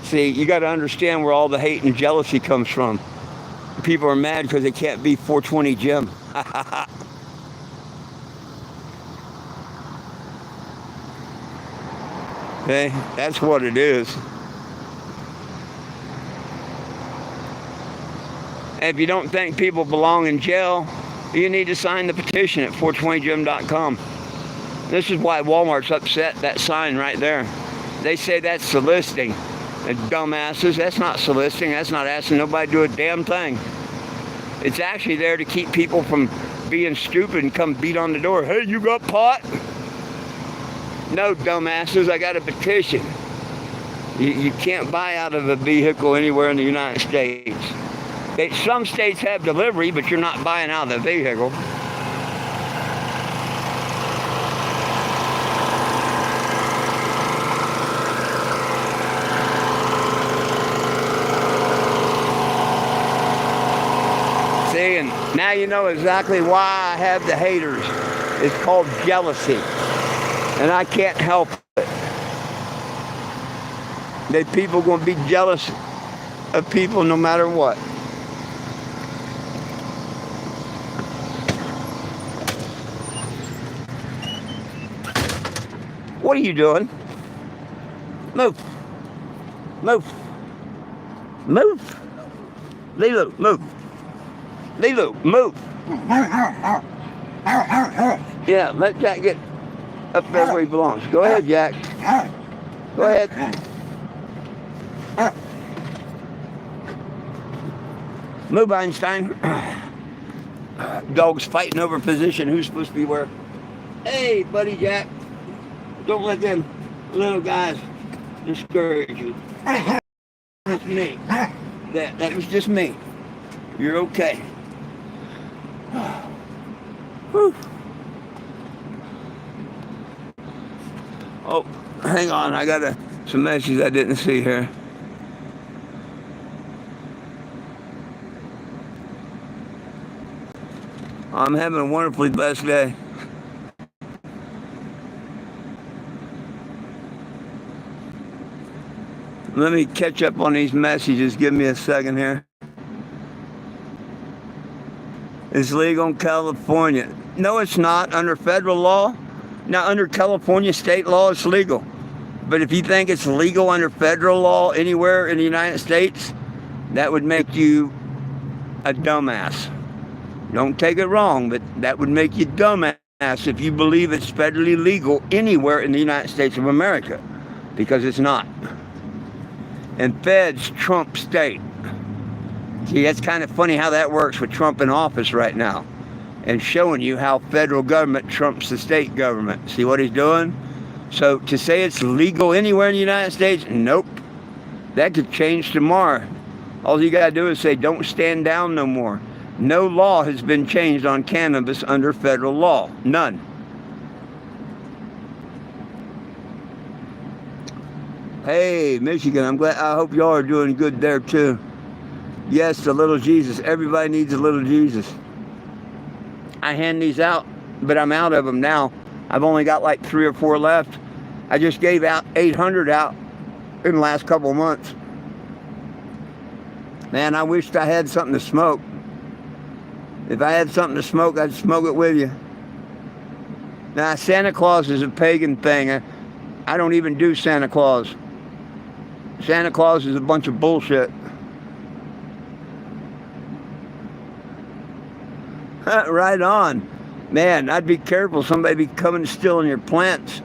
See, you got to understand where all the hate and jealousy comes from. People are mad because they can't be 420 Jim. Okay, that's what it is. And if you don't think people belong in jail, you need to sign the petition at 420jim.com. This is why Walmart's upset, that sign right there. They say that's soliciting. And dumbasses, that's not soliciting. That's not asking nobody to do a damn thing. It's actually there to keep people from being stupid and come beat on the door. Hey, you got pot? No, dumbasses, I got a petition. You can't buy out of a vehicle anywhere in the United States. Some states have delivery, but you're not buying out of the vehicle. See, and now you know exactly why I have the haters. It's called jealousy. And I can't help it. That people are going to be jealous of people no matter what. What are you doing? Move. Move. Move. Lilo, move. Lilo, move. Yeah, let Jack get up there where he belongs. Go ahead, Jack. Go ahead. Move, Einstein. Dogs fighting over position. Who's supposed to be where? Hey, buddy Jack. Don't let them little guys discourage you. That's me. That was just me. You're okay. Whew. Oh, hang on. I got some messages I didn't see here. I'm having a wonderfully blessed day. Let me catch up on these messages. Give me a second here. It's legal in California. No, it's not. Under federal law. Now, under California state law, it's legal. But if you think it's legal under federal law anywhere in the United States, that would make you a dumbass. Don't take it wrong, but that would make you dumbass if you believe it's federally legal anywhere in the United States of America, because it's not. And feds trump state. See, that's kind of funny how that works with Trump in office right now, and showing you how federal government trumps the state government. See what he's doing? So to say it's legal anywhere in the United States, nope. That could change tomorrow. All you got to do is say, don't stand down no more. No law has been changed on cannabis under federal law. None. Hey, Michigan, I hope y'all are doing good there too. Yes, the little Jesus. Everybody needs a little Jesus. I hand these out, but I'm out of them now. I've only got like 3 or 4 left. I just gave out 800 out in the last couple of months. Man, I wished I had something to smoke. If I had something to smoke, I'd smoke it with you. Now, Santa Claus is a pagan thing. I don't even do Santa Claus. Santa Claus is a bunch of bullshit. Right on. Man, I'd be careful. Somebody be coming stealing your plants.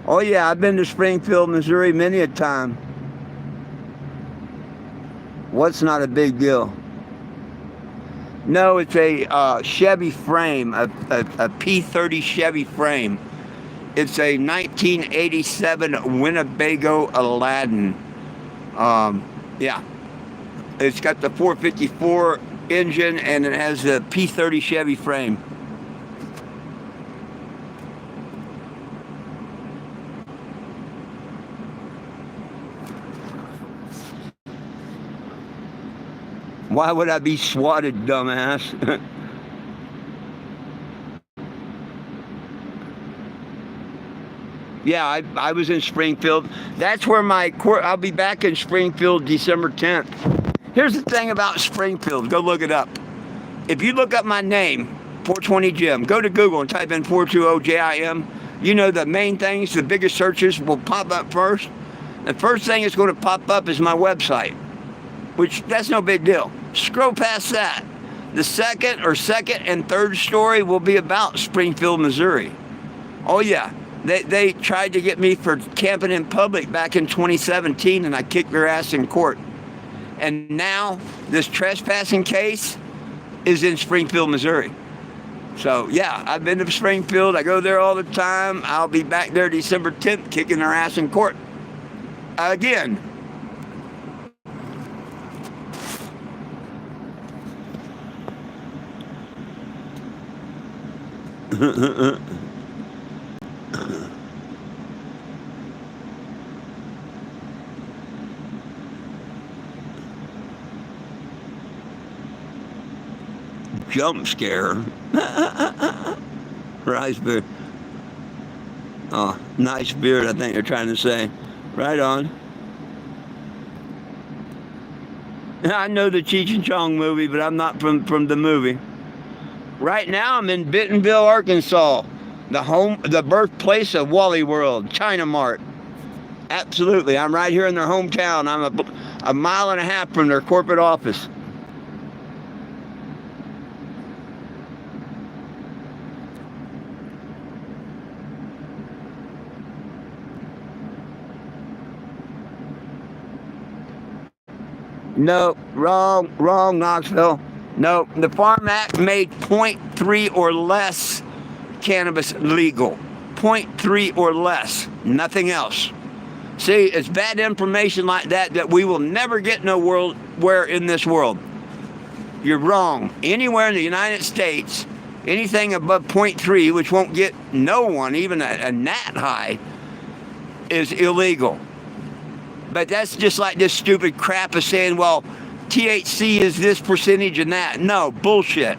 Oh yeah, I've been to Springfield, Missouri many a time. What's not a big deal? No, it's a Chevy frame, a P30 Chevy frame. It's a 1987 Winnebago Aladdin. Yeah, it's got the 454 engine and it has a P30 Chevy frame. Why would I be swatted, dumbass? Yeah, I was in Springfield. That's where my court. I'll be back in Springfield December 10th. Here's the thing about Springfield. Go look it up. If you look up my name, 420 Jim, go to Google and type in 420 JIM. You know the main things, the biggest searches will pop up first. The first thing that's going to pop up is my website, which that's no big deal. Scroll past that. The second and third story will be about Springfield, Missouri. Oh yeah. They tried to get me for camping in public back in 2017, and I kicked their ass in court. And now this trespassing case is in Springfield, Missouri. So yeah, I've been to Springfield. I go there all the time. I'll be back there December 10th kicking their ass in court. Again. Jump scare. Rice beard. Oh, nice beard, I think they're trying to say. Right on. I know the Cheech and Chong movie, but I'm not from the movie. Right now I'm in Bentonville, Arkansas. The birthplace of Wally World, China Mart. Absolutely, I'm right here in their hometown. I'm a mile and a half from their corporate office. No, wrong, Knoxville. No, the Farm Act made 0.3 or less cannabis legal. 0.3 or less, nothing else. See, it's bad information like that we will never get nowhere in this world. You're wrong. Anywhere in the United States, anything above 0.3, which won't get no one, even a gnat high, is illegal. But that's just like this stupid crap of saying, well, THC is this percentage and that. No, bullshit.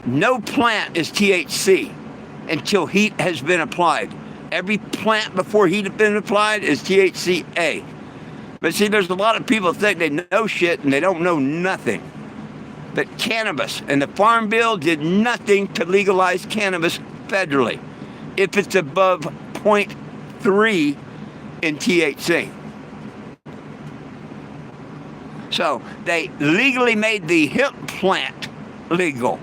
No plant is THC until heat has been applied. Every plant before heat has been applied is THCA. But see, there's a lot of people think they know shit and they don't know nothing. But cannabis and the Farm Bill did nothing to legalize cannabis federally if it's above 0.3 in THC. So they legally made the hemp plant legal,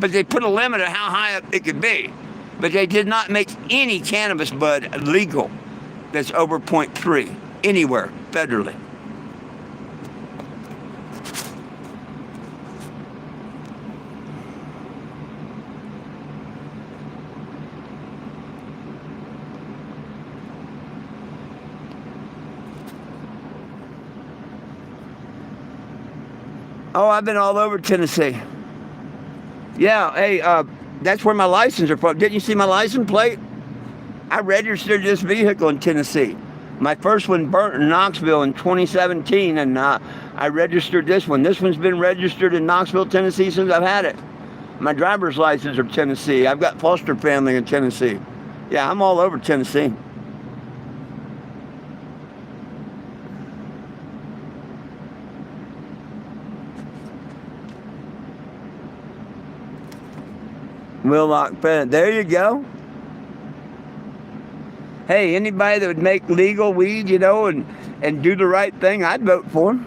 but they put a limit on how high up it could be. But they did not make any cannabis bud legal that's over 0.3 anywhere federally. Oh, I've been all over Tennessee. Yeah, hey, that's where my license are from. Didn't you see my license plate? I registered this vehicle in Tennessee. My first one burnt in Knoxville in 2017, and I registered this one. This one's been registered in Knoxville, Tennessee since I've had it. My driver's license are Tennessee. I've got foster family in Tennessee. Yeah, I'm all over Tennessee. Willock Bennett. There you go. Hey, anybody that would make legal weed, and do the right thing, I'd vote for him.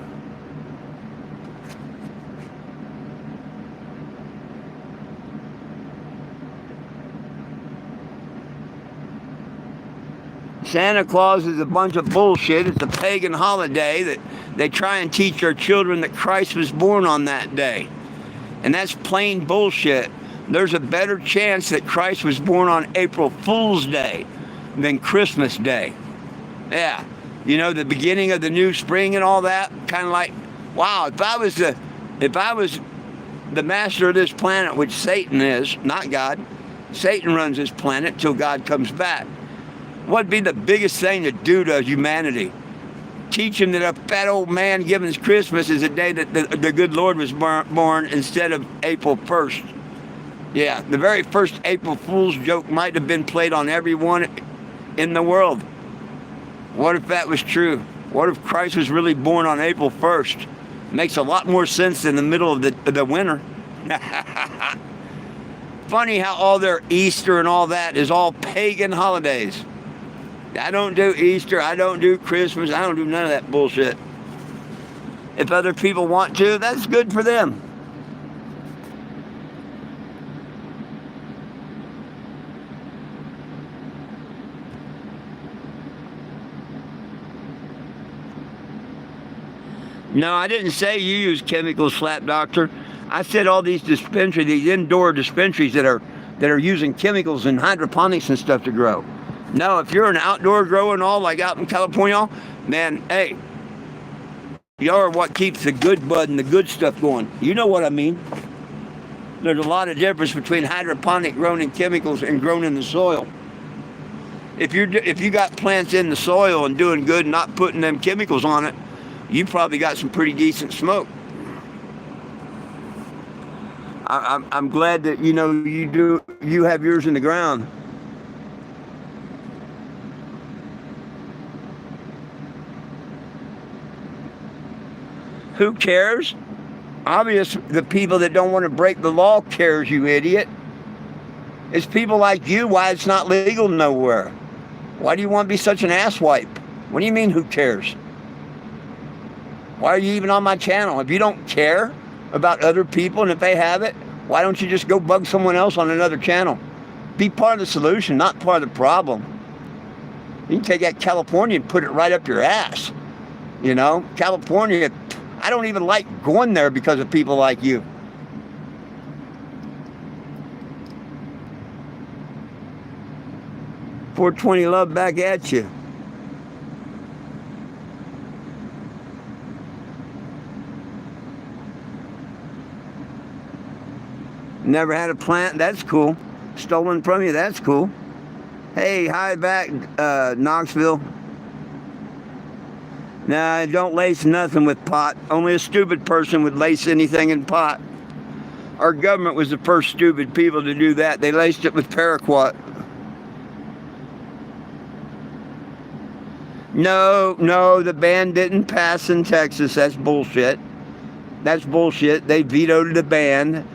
Santa Claus is a bunch of bullshit. It's a pagan holiday that they try and teach our children that Christ was born on that day. And that's plain bullshit. There's a better chance that Christ was born on April Fool's Day than Christmas Day. Yeah. You know, the beginning of the new spring and all that. Kind of like, wow, if I was the master of this planet, which Satan is, not God. Satan runs this planet till God comes back. What'd be the biggest thing to do to humanity? Teach him that a fat old man giving us Christmas is the day that the good Lord was born instead of April 1st. Yeah, the very first April Fool's joke might have been played on everyone in the world. What if that was true? What if Christ was really born on April 1st? Makes a lot more sense in the middle of the winter. Funny how all their Easter and all that is all pagan holidays. I don't do Easter, I don't do Christmas, I don't do none of that bullshit. If other people want to, that's good for them. No, I didn't say you use chemicals, Slap Doctor. I said all these dispensaries, these indoor dispensaries that are using chemicals and hydroponics and stuff to grow. No, if you're an outdoor grower and all, like out in California, man, hey, y'all are what keeps the good bud and the good stuff going. You know what I mean. There's a lot of difference between hydroponic grown in chemicals and grown in the soil. If you got plants in the soil and doing good and not putting them chemicals on it, you probably got some pretty decent smoke. I'm glad that you have yours in the ground. Who cares? Obviously, the people that don't want to break the law cares, you idiot. It's people like you why it's not legal nowhere. Why do you want to be such an asswipe? What do you mean, who cares? Why are you even on my channel? If you don't care about other people and if they have it, why don't you just go bug someone else on another channel? Be part of the solution, not part of the problem. You can take that California and put it right up your ass. You know, California, I don't even like going there because of people like you. $420 love back at you. Never had a plant? That's cool. Stolen from you? That's cool. Hey, hi back, Knoxville. Nah, don't lace nothing with pot. Only a stupid person would lace anything in pot. Our government was the first stupid people to do that. They laced it with paraquat. No, the ban didn't pass in Texas. That's bullshit. That's bullshit. They vetoed the ban.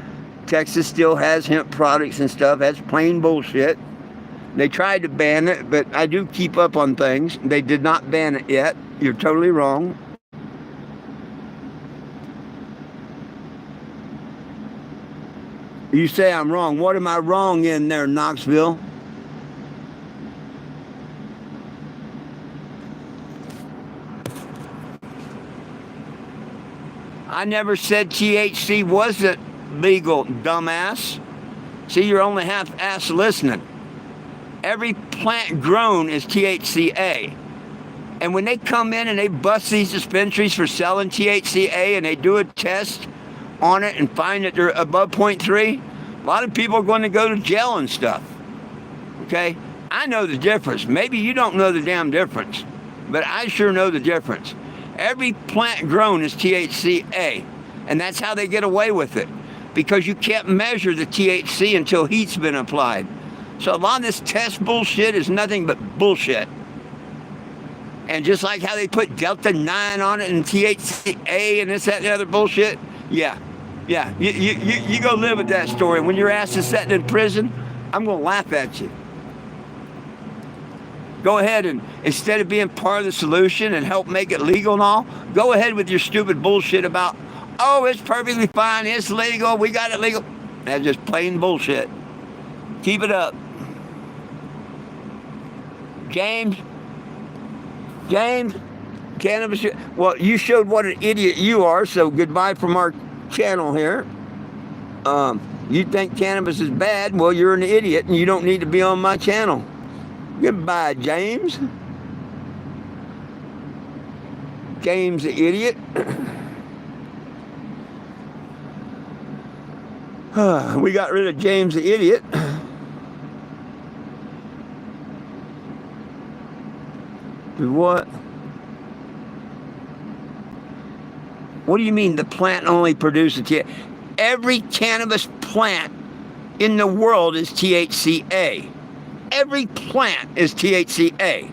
Texas still has hemp products and stuff. That's plain bullshit. They tried to ban it, but I do keep up on things. They did not ban it yet. You're totally wrong. You say I'm wrong. What am I wrong in there, Knoxville? I never said THC wasn't legal, dumbass. See, you're only half-ass listening. Every plant grown is THCA. And when they come in and they bust these dispensaries for selling THCA and they do a test on it and find that they're above 0.3, a lot of people are going to go to jail and stuff. Okay? I know the difference. Maybe you don't know the damn difference, but I sure know the difference. Every plant grown is THCA, and that's how they get away with it, because you can't measure the THC until heat's been applied. So a lot of this test bullshit is nothing but bullshit. And just like how they put Delta 9 on it and THCA and this, that, and the other bullshit, yeah. You go live with that story. When your ass is sitting in prison, I'm going to laugh at you. Go ahead and, instead of being part of the solution and help make it legal and all, go ahead with your stupid bullshit about, oh, it's perfectly fine, it's legal, we got it legal. That's just plain bullshit. Keep it up. James, James, cannabis. Well, you showed what an idiot you are, so goodbye from our channel here. You think cannabis is bad? Well, you're an idiot, and you don't need to be on my channel. Goodbye, James. James the idiot. We got rid of James the idiot. What? What do you mean the plant only produces THC? Every cannabis plant in the world is THCA. Every plant is THCA.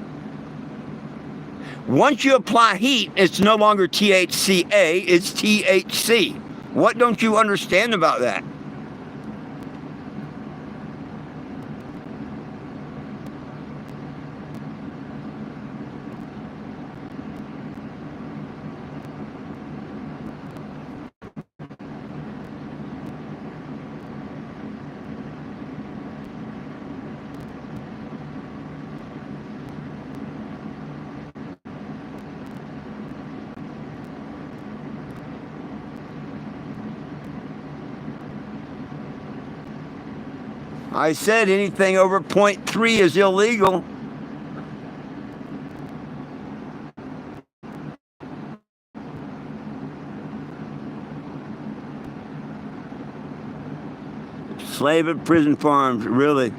Once you apply heat, it's no longer THCA, it's THC. What don't you understand about that? I said anything over 0.3 is illegal. Slave at prison farms, really?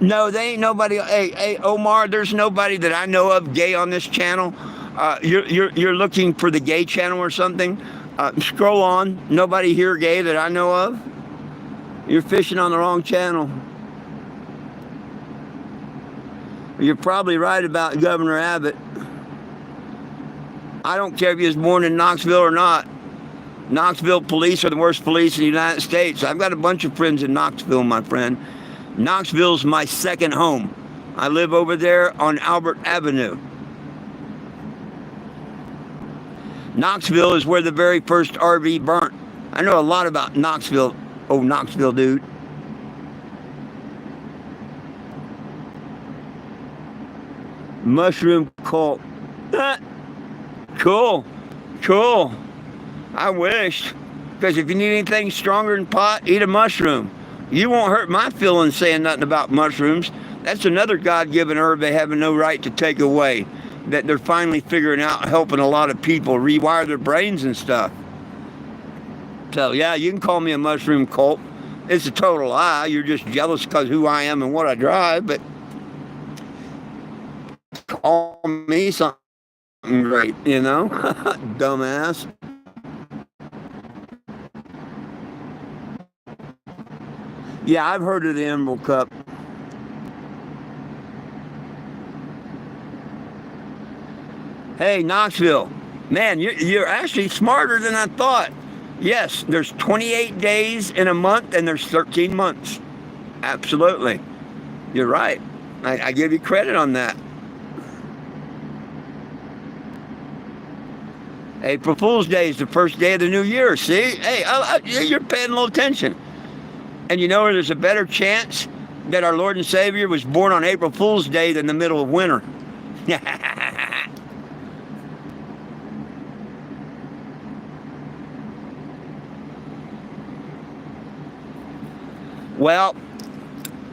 No, they ain't nobody. Hey, Omar, there's nobody that I know of gay on this channel. You're looking for the gay channel or something. Scroll on. Nobody here gay that I know of. You're fishing on the wrong channel. You're probably right about Governor Abbott. I don't care if he was born in Knoxville or not. Knoxville police are the worst police in the United States. I've got a bunch of friends in Knoxville, my friend. Knoxville's my second home. I live over there on Albert Avenue. Knoxville is where the very first RV burnt. I know a lot about Knoxville. Oh, Knoxville, dude. Mushroom cult. Cool. Cool. I wish. Because if you need anything stronger than pot, eat a mushroom. You won't hurt my feelings saying nothing about mushrooms. That's another God-given herb they have no right to take away. That they're finally figuring out, helping a lot of people rewire their brains and stuff. So, yeah, you can call me a mushroom cult. It's a total lie. You're just jealous because who I am and what I drive, but call me something great, you know? Dumbass. Yeah, I've heard of the Emerald Cup. Hey, Knoxville. Man, you're actually smarter than I thought. Yes, there's 28 days in a month and there's 13 months. Absolutely. You're right. I give you credit on that. April Fool's Day is the first day of the new year. See? Hey, you're paying a little attention. And you know there's a better chance that our Lord and Savior was born on April Fool's Day than the middle of winter. Well,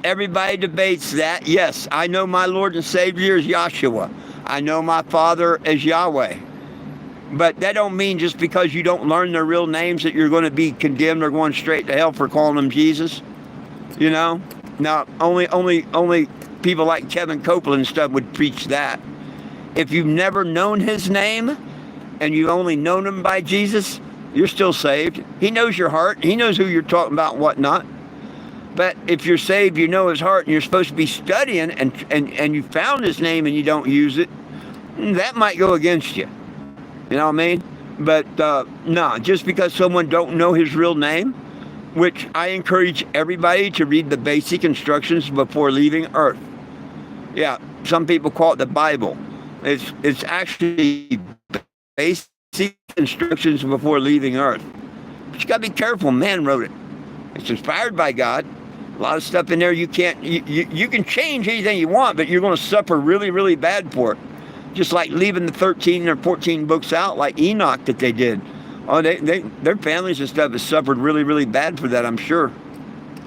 everybody debates that. Yes, I know my Lord and Savior is Yahshua. I know my Father is Yahweh. But that don't mean just because you don't learn their real names that you're going to be condemned or going straight to hell for calling them Jesus. You know? Now, only people like Kevin Copeland and stuff would preach that. If you've never known his name and you've only known him by Jesus, you're still saved. He knows your heart. He knows who you're talking about and whatnot. But if you're saved, you know his heart, and you're supposed to be studying, and you found his name and you don't use it, that might go against you. You know what I mean? But no, just because someone don't know his real name, which I encourage everybody to read the basic instructions before leaving Earth. Yeah, some people call it the Bible. It's actually basic instructions before leaving Earth. But you got to be careful. Man wrote it. It's inspired by God. A lot of stuff in there you can't, you can change anything you want, but you're going to suffer really, really bad for it. Just like leaving the 13 or 14 books out, like Enoch that they did. Oh, their families and stuff have suffered really, really bad for that, I'm sure.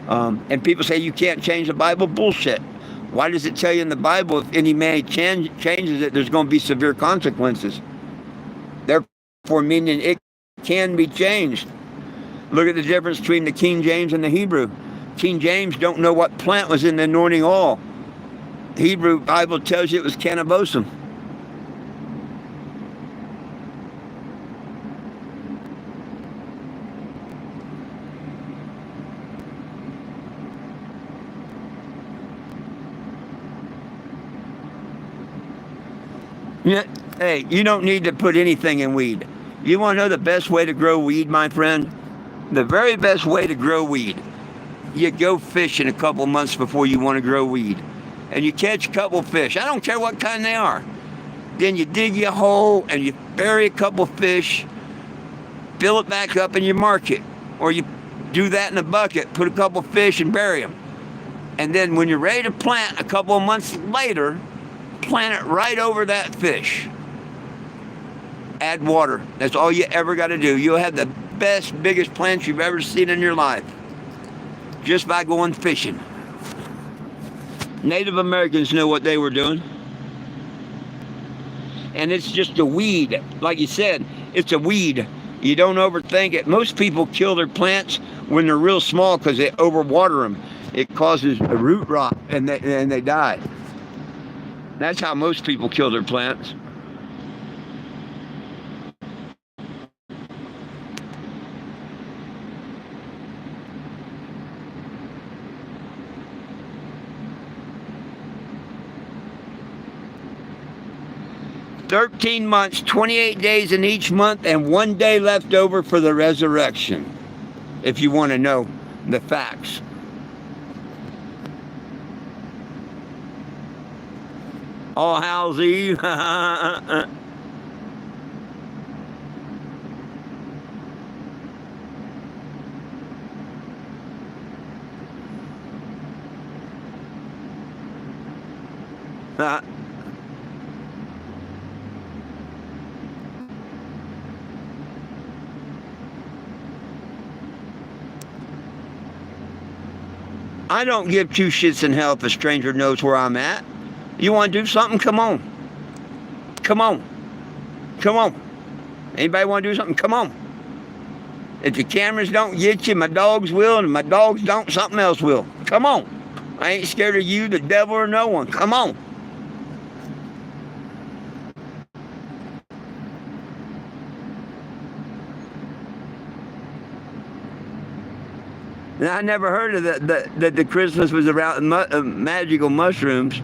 And people say you can't change the Bible. Bullshit. Why does it tell you in the Bible if any man changes it, there's going to be severe consequences? Therefore, meaning it can be changed. Look at the difference between the King James and the Hebrew. King James don't know what plant was in the anointing oil. The Hebrew Bible tells you it was cannabis. Yeah, hey, you don't need to put anything in weed. You want to know the best way to grow weed, my friend? The very best way to grow weed. You go fishing a couple months before you want to grow weed. And you catch a couple fish. I don't care what kind they are. Then you dig your hole and you bury a couple fish, fill it back up and you mark it. Or you do that in a bucket, put a couple fish and bury them. And then when you're ready to plant a couple of months later, plant it right over that fish. Add water. That's all you ever got to do. You'll have the best, biggest plants you've ever seen in your life. Just by going fishing. Native Americans know what they were doing. And it's just a weed. Like you said, it's a weed. You don't overthink it. Most people kill their plants when they're real small because they overwater them. It causes a root rot and they die. That's how most people kill their plants. "13 months, 28 days in each month, and 1 day left over for the resurrection." If you want to know the facts. All Hallows Eve. I don't give two shits in hell if a stranger knows where I'm at. You want to do something? Come on. Come on. Come on. Anybody want to do something? Come on. If the cameras don't get you, my dogs will, and if my dogs don't, something else will. Come on. I ain't scared of you, the devil, or no one. Come on. And I never heard of that the Christmas was around magical mushrooms.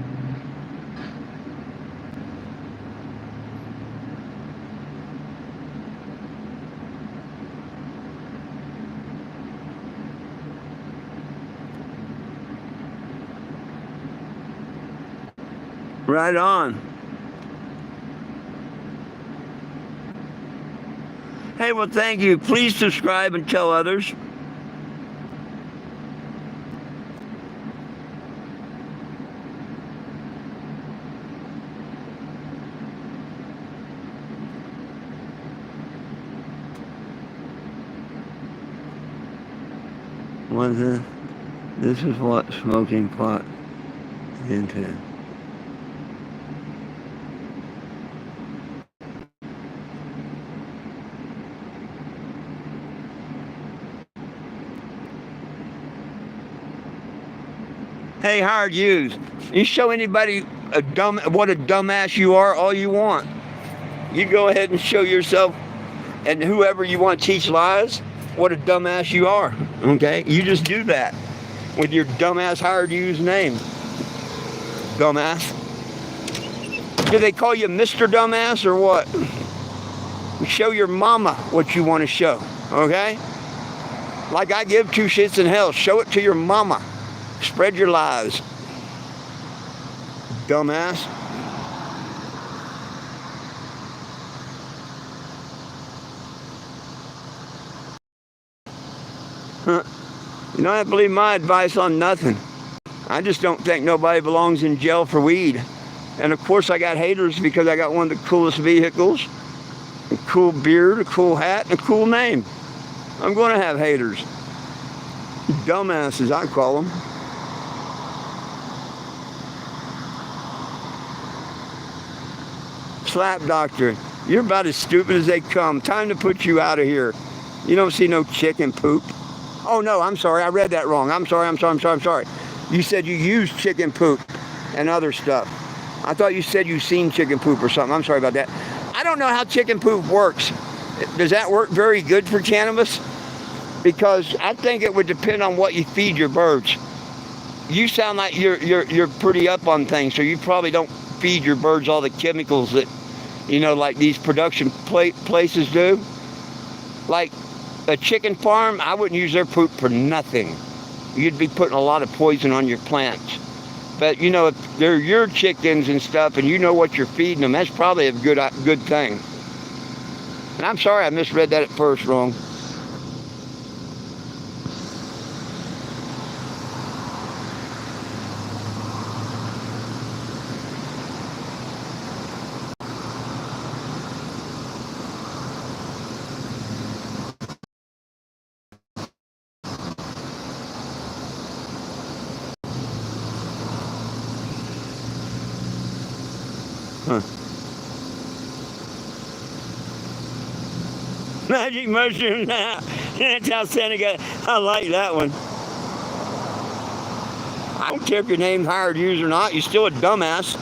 Right on. Hey, well, thank you. Please subscribe and tell others. This is what smoking pot into. Hey, Howard Hughes, you show anybody what a dumbass you are all you want. You go ahead and show yourself and whoever you want to teach lies what a dumbass you are, okay? You just do that with your dumbass Howard Hughes name. Dumbass. Do they call you Mr. Dumbass or what? Show your mama what you want to show, okay? Like I give two shits in hell. Show it to your mama. Spread your lies. Dumbass. You don't have to believe my advice on nothing. I just don't think nobody belongs in jail for weed. And of course I got haters because I got one of the coolest vehicles, a cool beard, a cool hat, and a cool name. I'm going to have haters. Dumbasses, I call them. Slap doctor, you're about as stupid as they come. Time to put you out of here. You don't see no chicken poop. Oh no, I'm sorry, I read that wrong. I'm sorry. You said you use chicken poop and other stuff. I thought you said you seen chicken poop or something. I'm sorry about that. I don't know how chicken poop works. Does that work very good for cannabis? Because I think it would depend on what you feed your birds. You sound like you're pretty up on things, so you probably don't feed your birds all the chemicals that, like these production places do. Like a chicken farm, I wouldn't use their poop for nothing. You'd be putting a lot of poison on your plants. But if they're your chickens and stuff, and you know what you're feeding them, that's probably a good thing. And I'm sorry I misread that at first wrong. Huh. Magic mushroom now. That's how Santa got. I like that one. I don't care if your name's hired use or not. You're still a dumbass.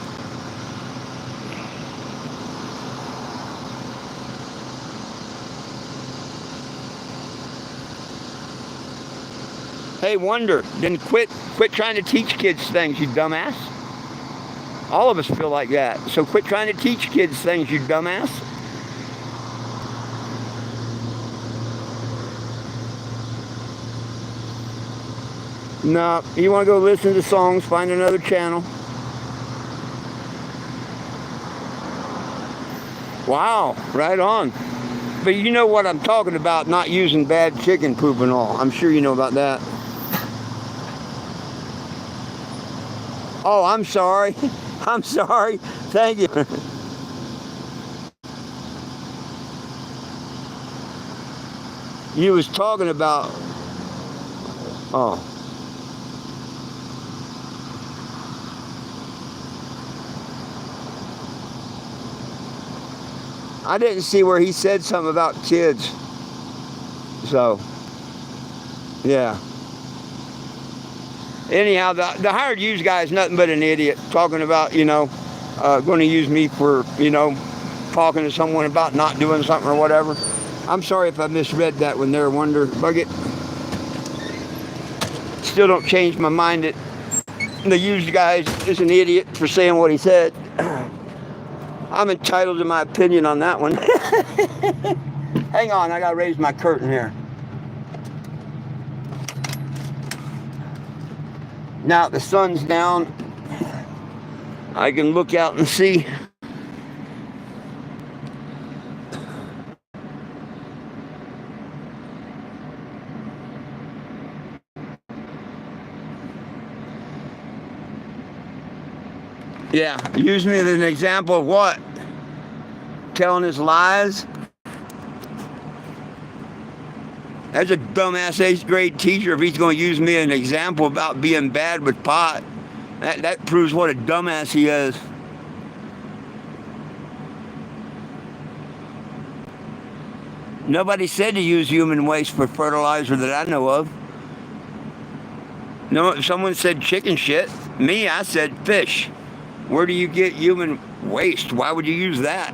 Hey, Wonder, then quit trying to teach kids things, you dumbass. All of us feel like that. So quit trying to teach kids things, you dumbass. No, you want to go listen to songs, find another channel. Wow, right on. But you know what I'm talking about, not using bad chicken poop and all. I'm sure you know about that. Oh, I'm sorry. I'm sorry. Thank you. You was talking about... Oh. I didn't see where he said something about kids. So, yeah. Anyhow, the hired use guy is nothing but an idiot, talking about, going to use me for, talking to someone about not doing something or whatever. I'm sorry if I misread that one there, Wonder Bucket. Still don't change my mind that the used guy is an idiot for saying what he said. I'm entitled to my opinion on that one. Hang on, I gotta raise my curtain here. Now the sun's down, I can look out and see. Yeah, use me as an example of what? Telling his lies? That's a dumbass 8th grade teacher if he's going to use me as an example about being bad with pot. That proves what a dumbass he is. Nobody said to use human waste for fertilizer that I know of. No, someone said chicken shit. Me, I said fish. Where do you get human waste? Why would you use that?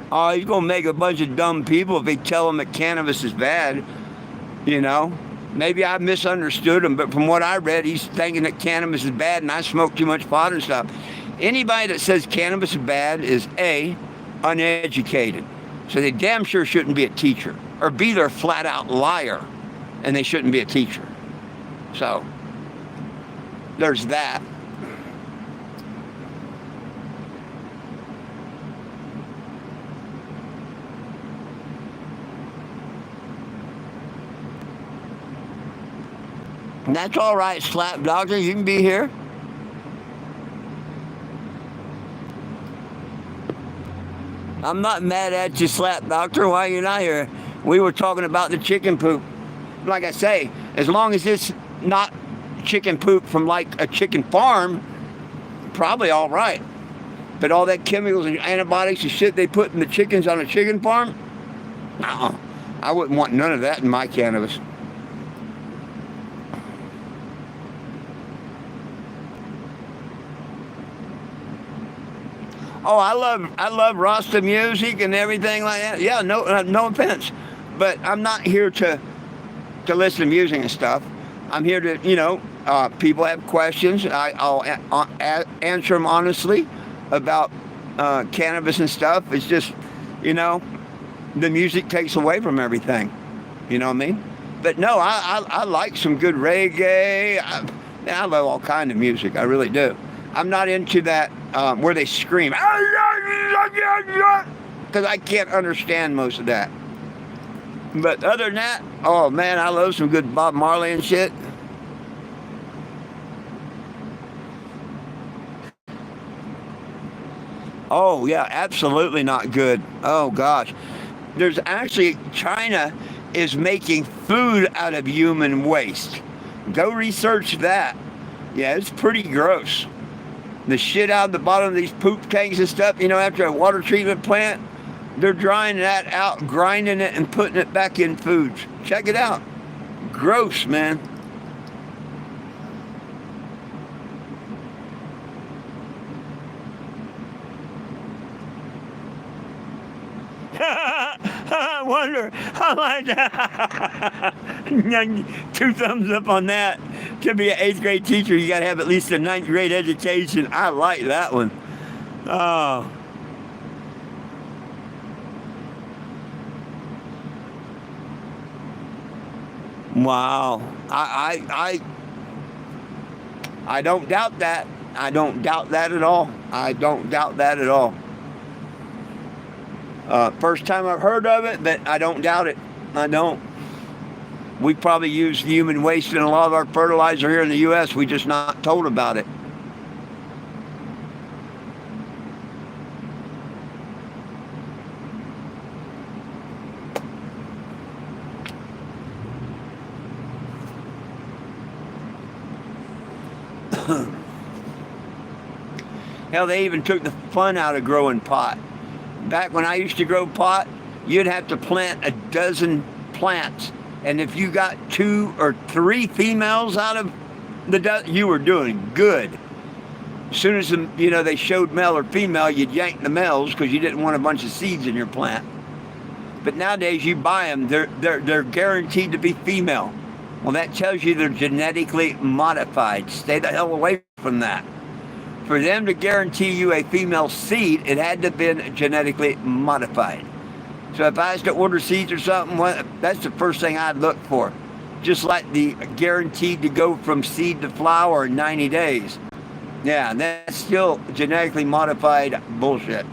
Oh, he's going to make a bunch of dumb people if they tell them that cannabis is bad, Maybe I misunderstood him, but from what I read, he's thinking that cannabis is bad and I smoke too much pot and stuff. Anybody that says cannabis is bad is A, uneducated. So they damn sure shouldn't be a teacher, or be their flat out liar, and they shouldn't be a teacher. So there's that. And that's all right, Slap Doctor. You can be here. I'm not mad at you, Slap Doctor. Why are you not here? We were talking about the chicken poop. Like I say, as long as it's not chicken poop from like a chicken farm, probably all right. But all that chemicals and antibiotics and shit they put in the chickens on a chicken farm, I wouldn't want none of that in my cannabis. Oh, I love Rasta music and everything like that. Yeah, no offense, but I'm not here to listen to music and stuff. I'm here to, people have questions. I'll answer them honestly about cannabis and stuff. It's just, the music takes away from everything. You know what I mean? But no, I like some good reggae. I love all kind of music. I really do. I'm not into that where they scream, because I can't understand most of that. But other than that, oh man, I love some good Bob Marley and shit. Oh yeah, absolutely not good. Oh gosh. There's actually, China is making food out of human waste. Go research that. Yeah, it's pretty gross. The shit out of the bottom of these poop tanks and stuff, after a water treatment plant, they're drying that out, grinding it, and putting it back in foods. Check it out. Gross, man. I wonder how much. 2 thumbs up on that. To be an 8th grade teacher, you got to have at least a 9th grade education. I like that one. Oh. Wow. I don't doubt that. I don't doubt that at all. I don't doubt that at all. First time I've heard of it, but I don't doubt it. I don't. We probably use human waste in a lot of our fertilizer here in the U.S. We're just not told about it. Hell, they even took the fun out of growing pot. Back when I used to grow pot, you'd have to plant a dozen plants. And if you got 2 or 3 females out of the dozen, you were doing good. As soon as they showed male or female, you'd yank the males because you didn't want a bunch of seeds in your plant. But nowadays, you buy them, they're guaranteed to be female. Well, that tells you they're genetically modified. Stay the hell away from that. For them to guarantee you a female seed, it had to have been genetically modified. So if I was to order seeds or something, that's the first thing I'd look for. Just like the guaranteed to go from seed to flower in 90 days. Yeah, that's still genetically modified bullshit.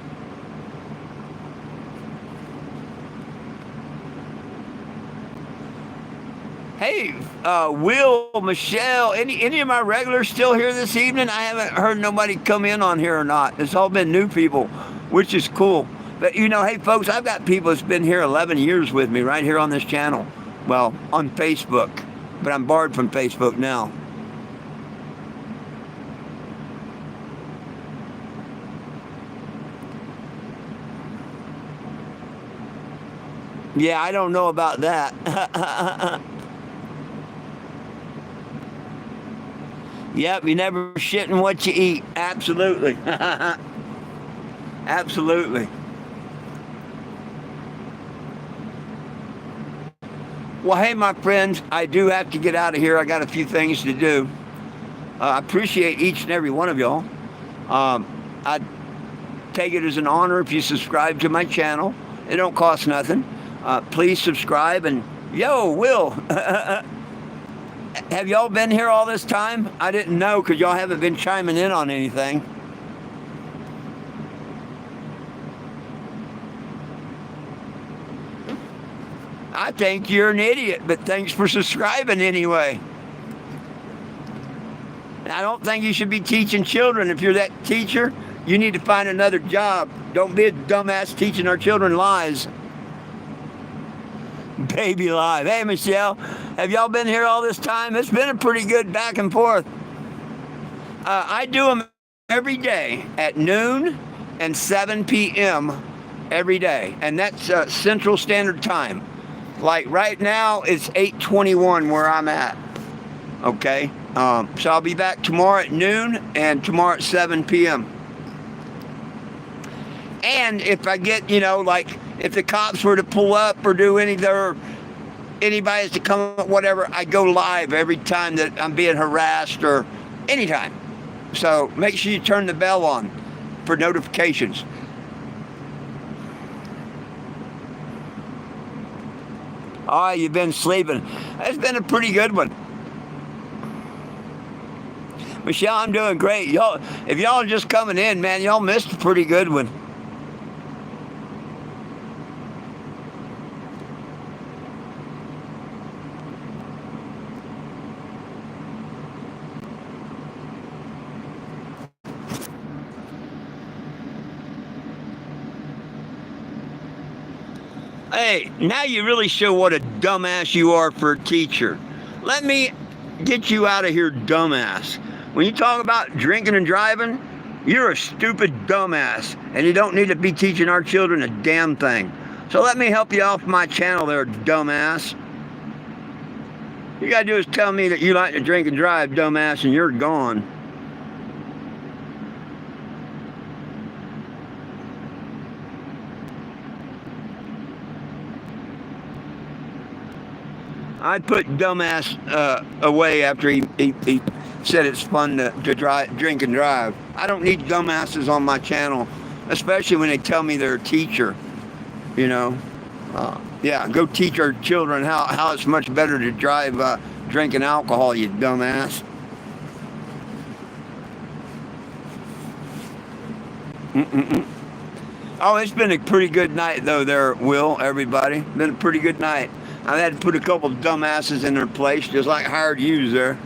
Hey, Will, Michelle, any of my regulars still here this evening? I haven't heard nobody come in on here or not. It's all been new people, which is cool. But hey folks, I've got people that's been here 11 years with me right here on this channel. Well, on Facebook, but I'm barred from Facebook now. Yeah, I don't know about that. Yep, you never shitting what you eat. Absolutely. Absolutely. Well, hey, my friends, I do have to get out of here. I got a few things to do. I appreciate each and every one of y'all. I take it as an honor if you subscribe to my channel. It don't cost nothing. Please subscribe. And yo, Will, have y'all been here all this time? I didn't know because y'all haven't been chiming in on anything. I think you're an idiot, but thanks for subscribing anyway. I don't think you should be teaching children. If you're that teacher, you need to find another job. Don't be a dumbass teaching our children lies. Baby live. Hey, Michelle, have y'all been here all this time? It's been a pretty good back and forth. I do them every day at noon and 7 p.m. every day, and that's Central Standard Time. Like right now, it's 8:21 where I'm at. Okay, so I'll be back tomorrow at noon and tomorrow at 7 p.m. And if I get, like if the cops were to pull up or do anything, or anybody has to come up, whatever, I go live every time that I'm being harassed or anytime. So make sure you turn the bell on for notifications. Oh, you've been sleeping. It's been a pretty good one. Michelle, I'm doing great. Y'all, if y'all are just coming in, man, y'all missed a pretty good one. Hey, now you really show what a dumbass you are for a teacher. Let me get you out of here, dumbass. When you talk about drinking and driving, you're a stupid dumbass, and you don't need to be teaching our children a damn thing. So let me help you off my channel there, dumbass. You gotta do is tell me that you like to drink and drive, dumbass, and you're gone. I'd put dumbass away after he said it's fun to drink and drive. I don't need dumbasses on my channel, especially when they tell me they're a teacher. Yeah, go teach our children how it's much better to drive drinking alcohol, you dumbass. Oh, it's been a pretty good night though there, Will, everybody. Been a pretty good night. I've had to put a couple of dumbasses in their place, just like hired yous there.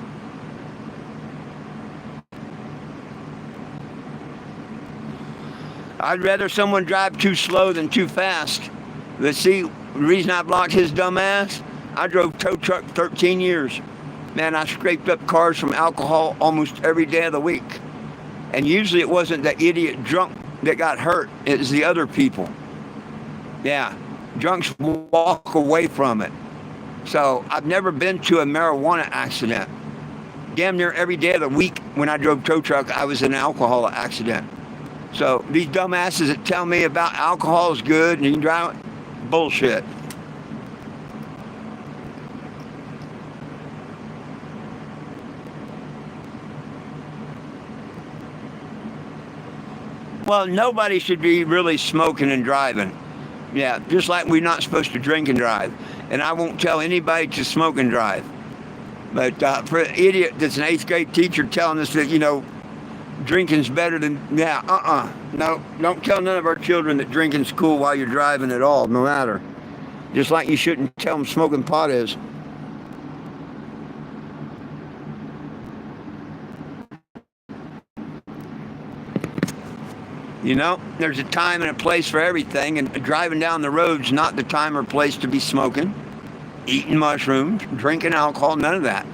I'd rather someone drive too slow than too fast. Let's see, the reason I blocked his dumb ass, I drove tow truck 13 years. Man, I scraped up cars from alcohol almost every day of the week. And usually it wasn't the idiot drunk that got hurt, it was the other people. Yeah, drunks walk away from it. So I've never been to a marijuana accident. Damn near every day of the week when I drove tow truck, I was in an alcohol accident. So these dumbasses that tell me about alcohol is good and you can drive it, bullshit. Well, nobody should be really smoking and driving. Yeah, just like we're not supposed to drink and drive. And I won't tell anybody to smoke and drive. But for an idiot that's an 8th grade teacher telling us that, drinking's better than, no, don't tell none of our children that drinking's cool while you're driving at all, no matter. Just like you shouldn't tell them smoking pot is. There's a time and a place for everything, and driving down the road's not the time or place to be smoking, eating mushrooms, drinking alcohol, none of that.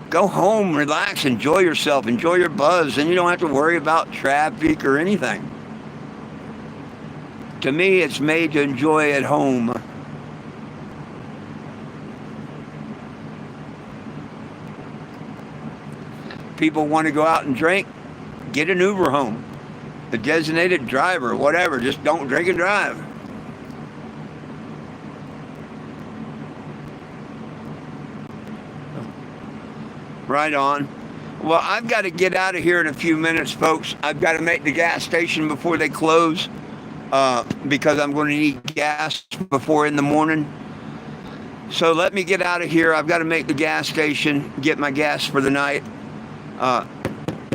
Go home, relax, enjoy yourself, enjoy your buzz, and you don't have to worry about traffic or anything. To me, it's made to enjoy at home. People want to go out and drink, get an Uber home. A designated driver, whatever, just don't drink and drive. Right on. Well, I've got to get out of here in a few minutes, folks. I've got to make the gas station before they close. because I'm going to need gas before in the morning. So let me get out of here. I've got to make the gas station, get my gas for the night. Knock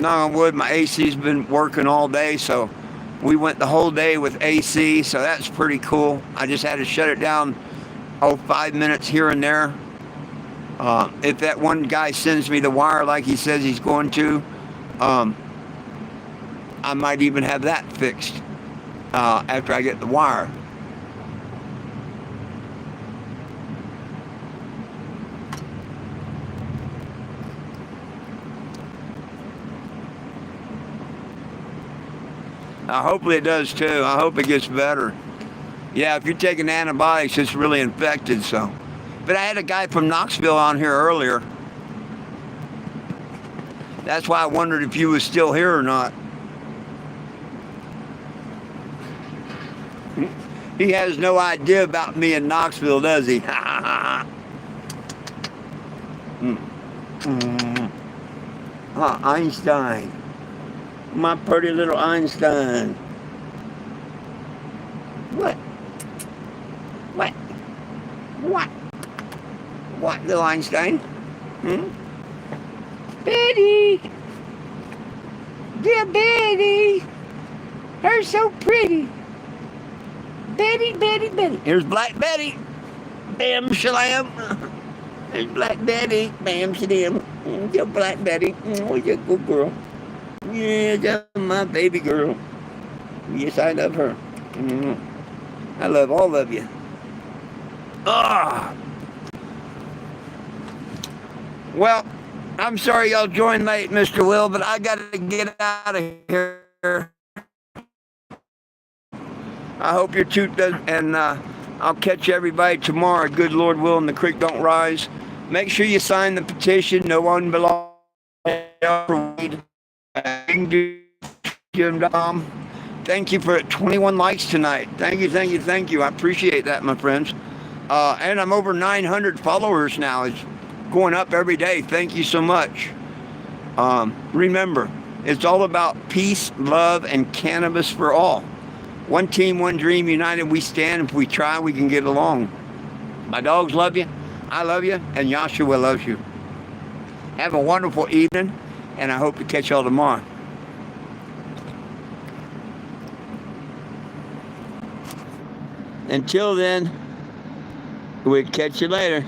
on wood, my AC's been working all day, so we went the whole day with AC, so that's pretty cool. I just had to shut it down, 5 minutes here and there. If that one guy sends me the wire like he says he's going to, I might even have that fixed after I get the wire. Hopefully it does too. I hope it gets better. Yeah, if you're taking antibiotics, it's really infected, so. But I had a guy from Knoxville on here earlier. That's why I wondered if you was still here or not. He has no idea about me in Knoxville, does he? Einstein. My pretty little Einstein. What? What? What? What, little Einstein? Betty! Dear Betty! Her so pretty. Betty, Betty, Betty. Here's Black Betty. Bam, shalam. There's Black Betty. Bam, shalam. You're Black Betty. Oh, you're a good girl. Yeah, that's my baby girl. Yes, I love her. I love all of you. Well, I'm sorry y'all joined late, Mr. Will, but I got to get out of here. I hope your tooth does, and I'll catch everybody tomorrow. Good Lord willing, the creek don't rise. Make sure you sign the petition. No one belongs for weed. Thank you for 21 likes tonight. Thank you, thank you, thank you. I appreciate that, my friends. And I'm over 900 followers now. It's going up every day. Thank you so much. Remember, it's all about peace, love, and cannabis for all. One team, one dream, united we stand. If we try, we can get along. My dogs love you. I love you. And Yahshua loves you. Have a wonderful evening. And I hope to catch y'all tomorrow. Until then, we'll catch you later.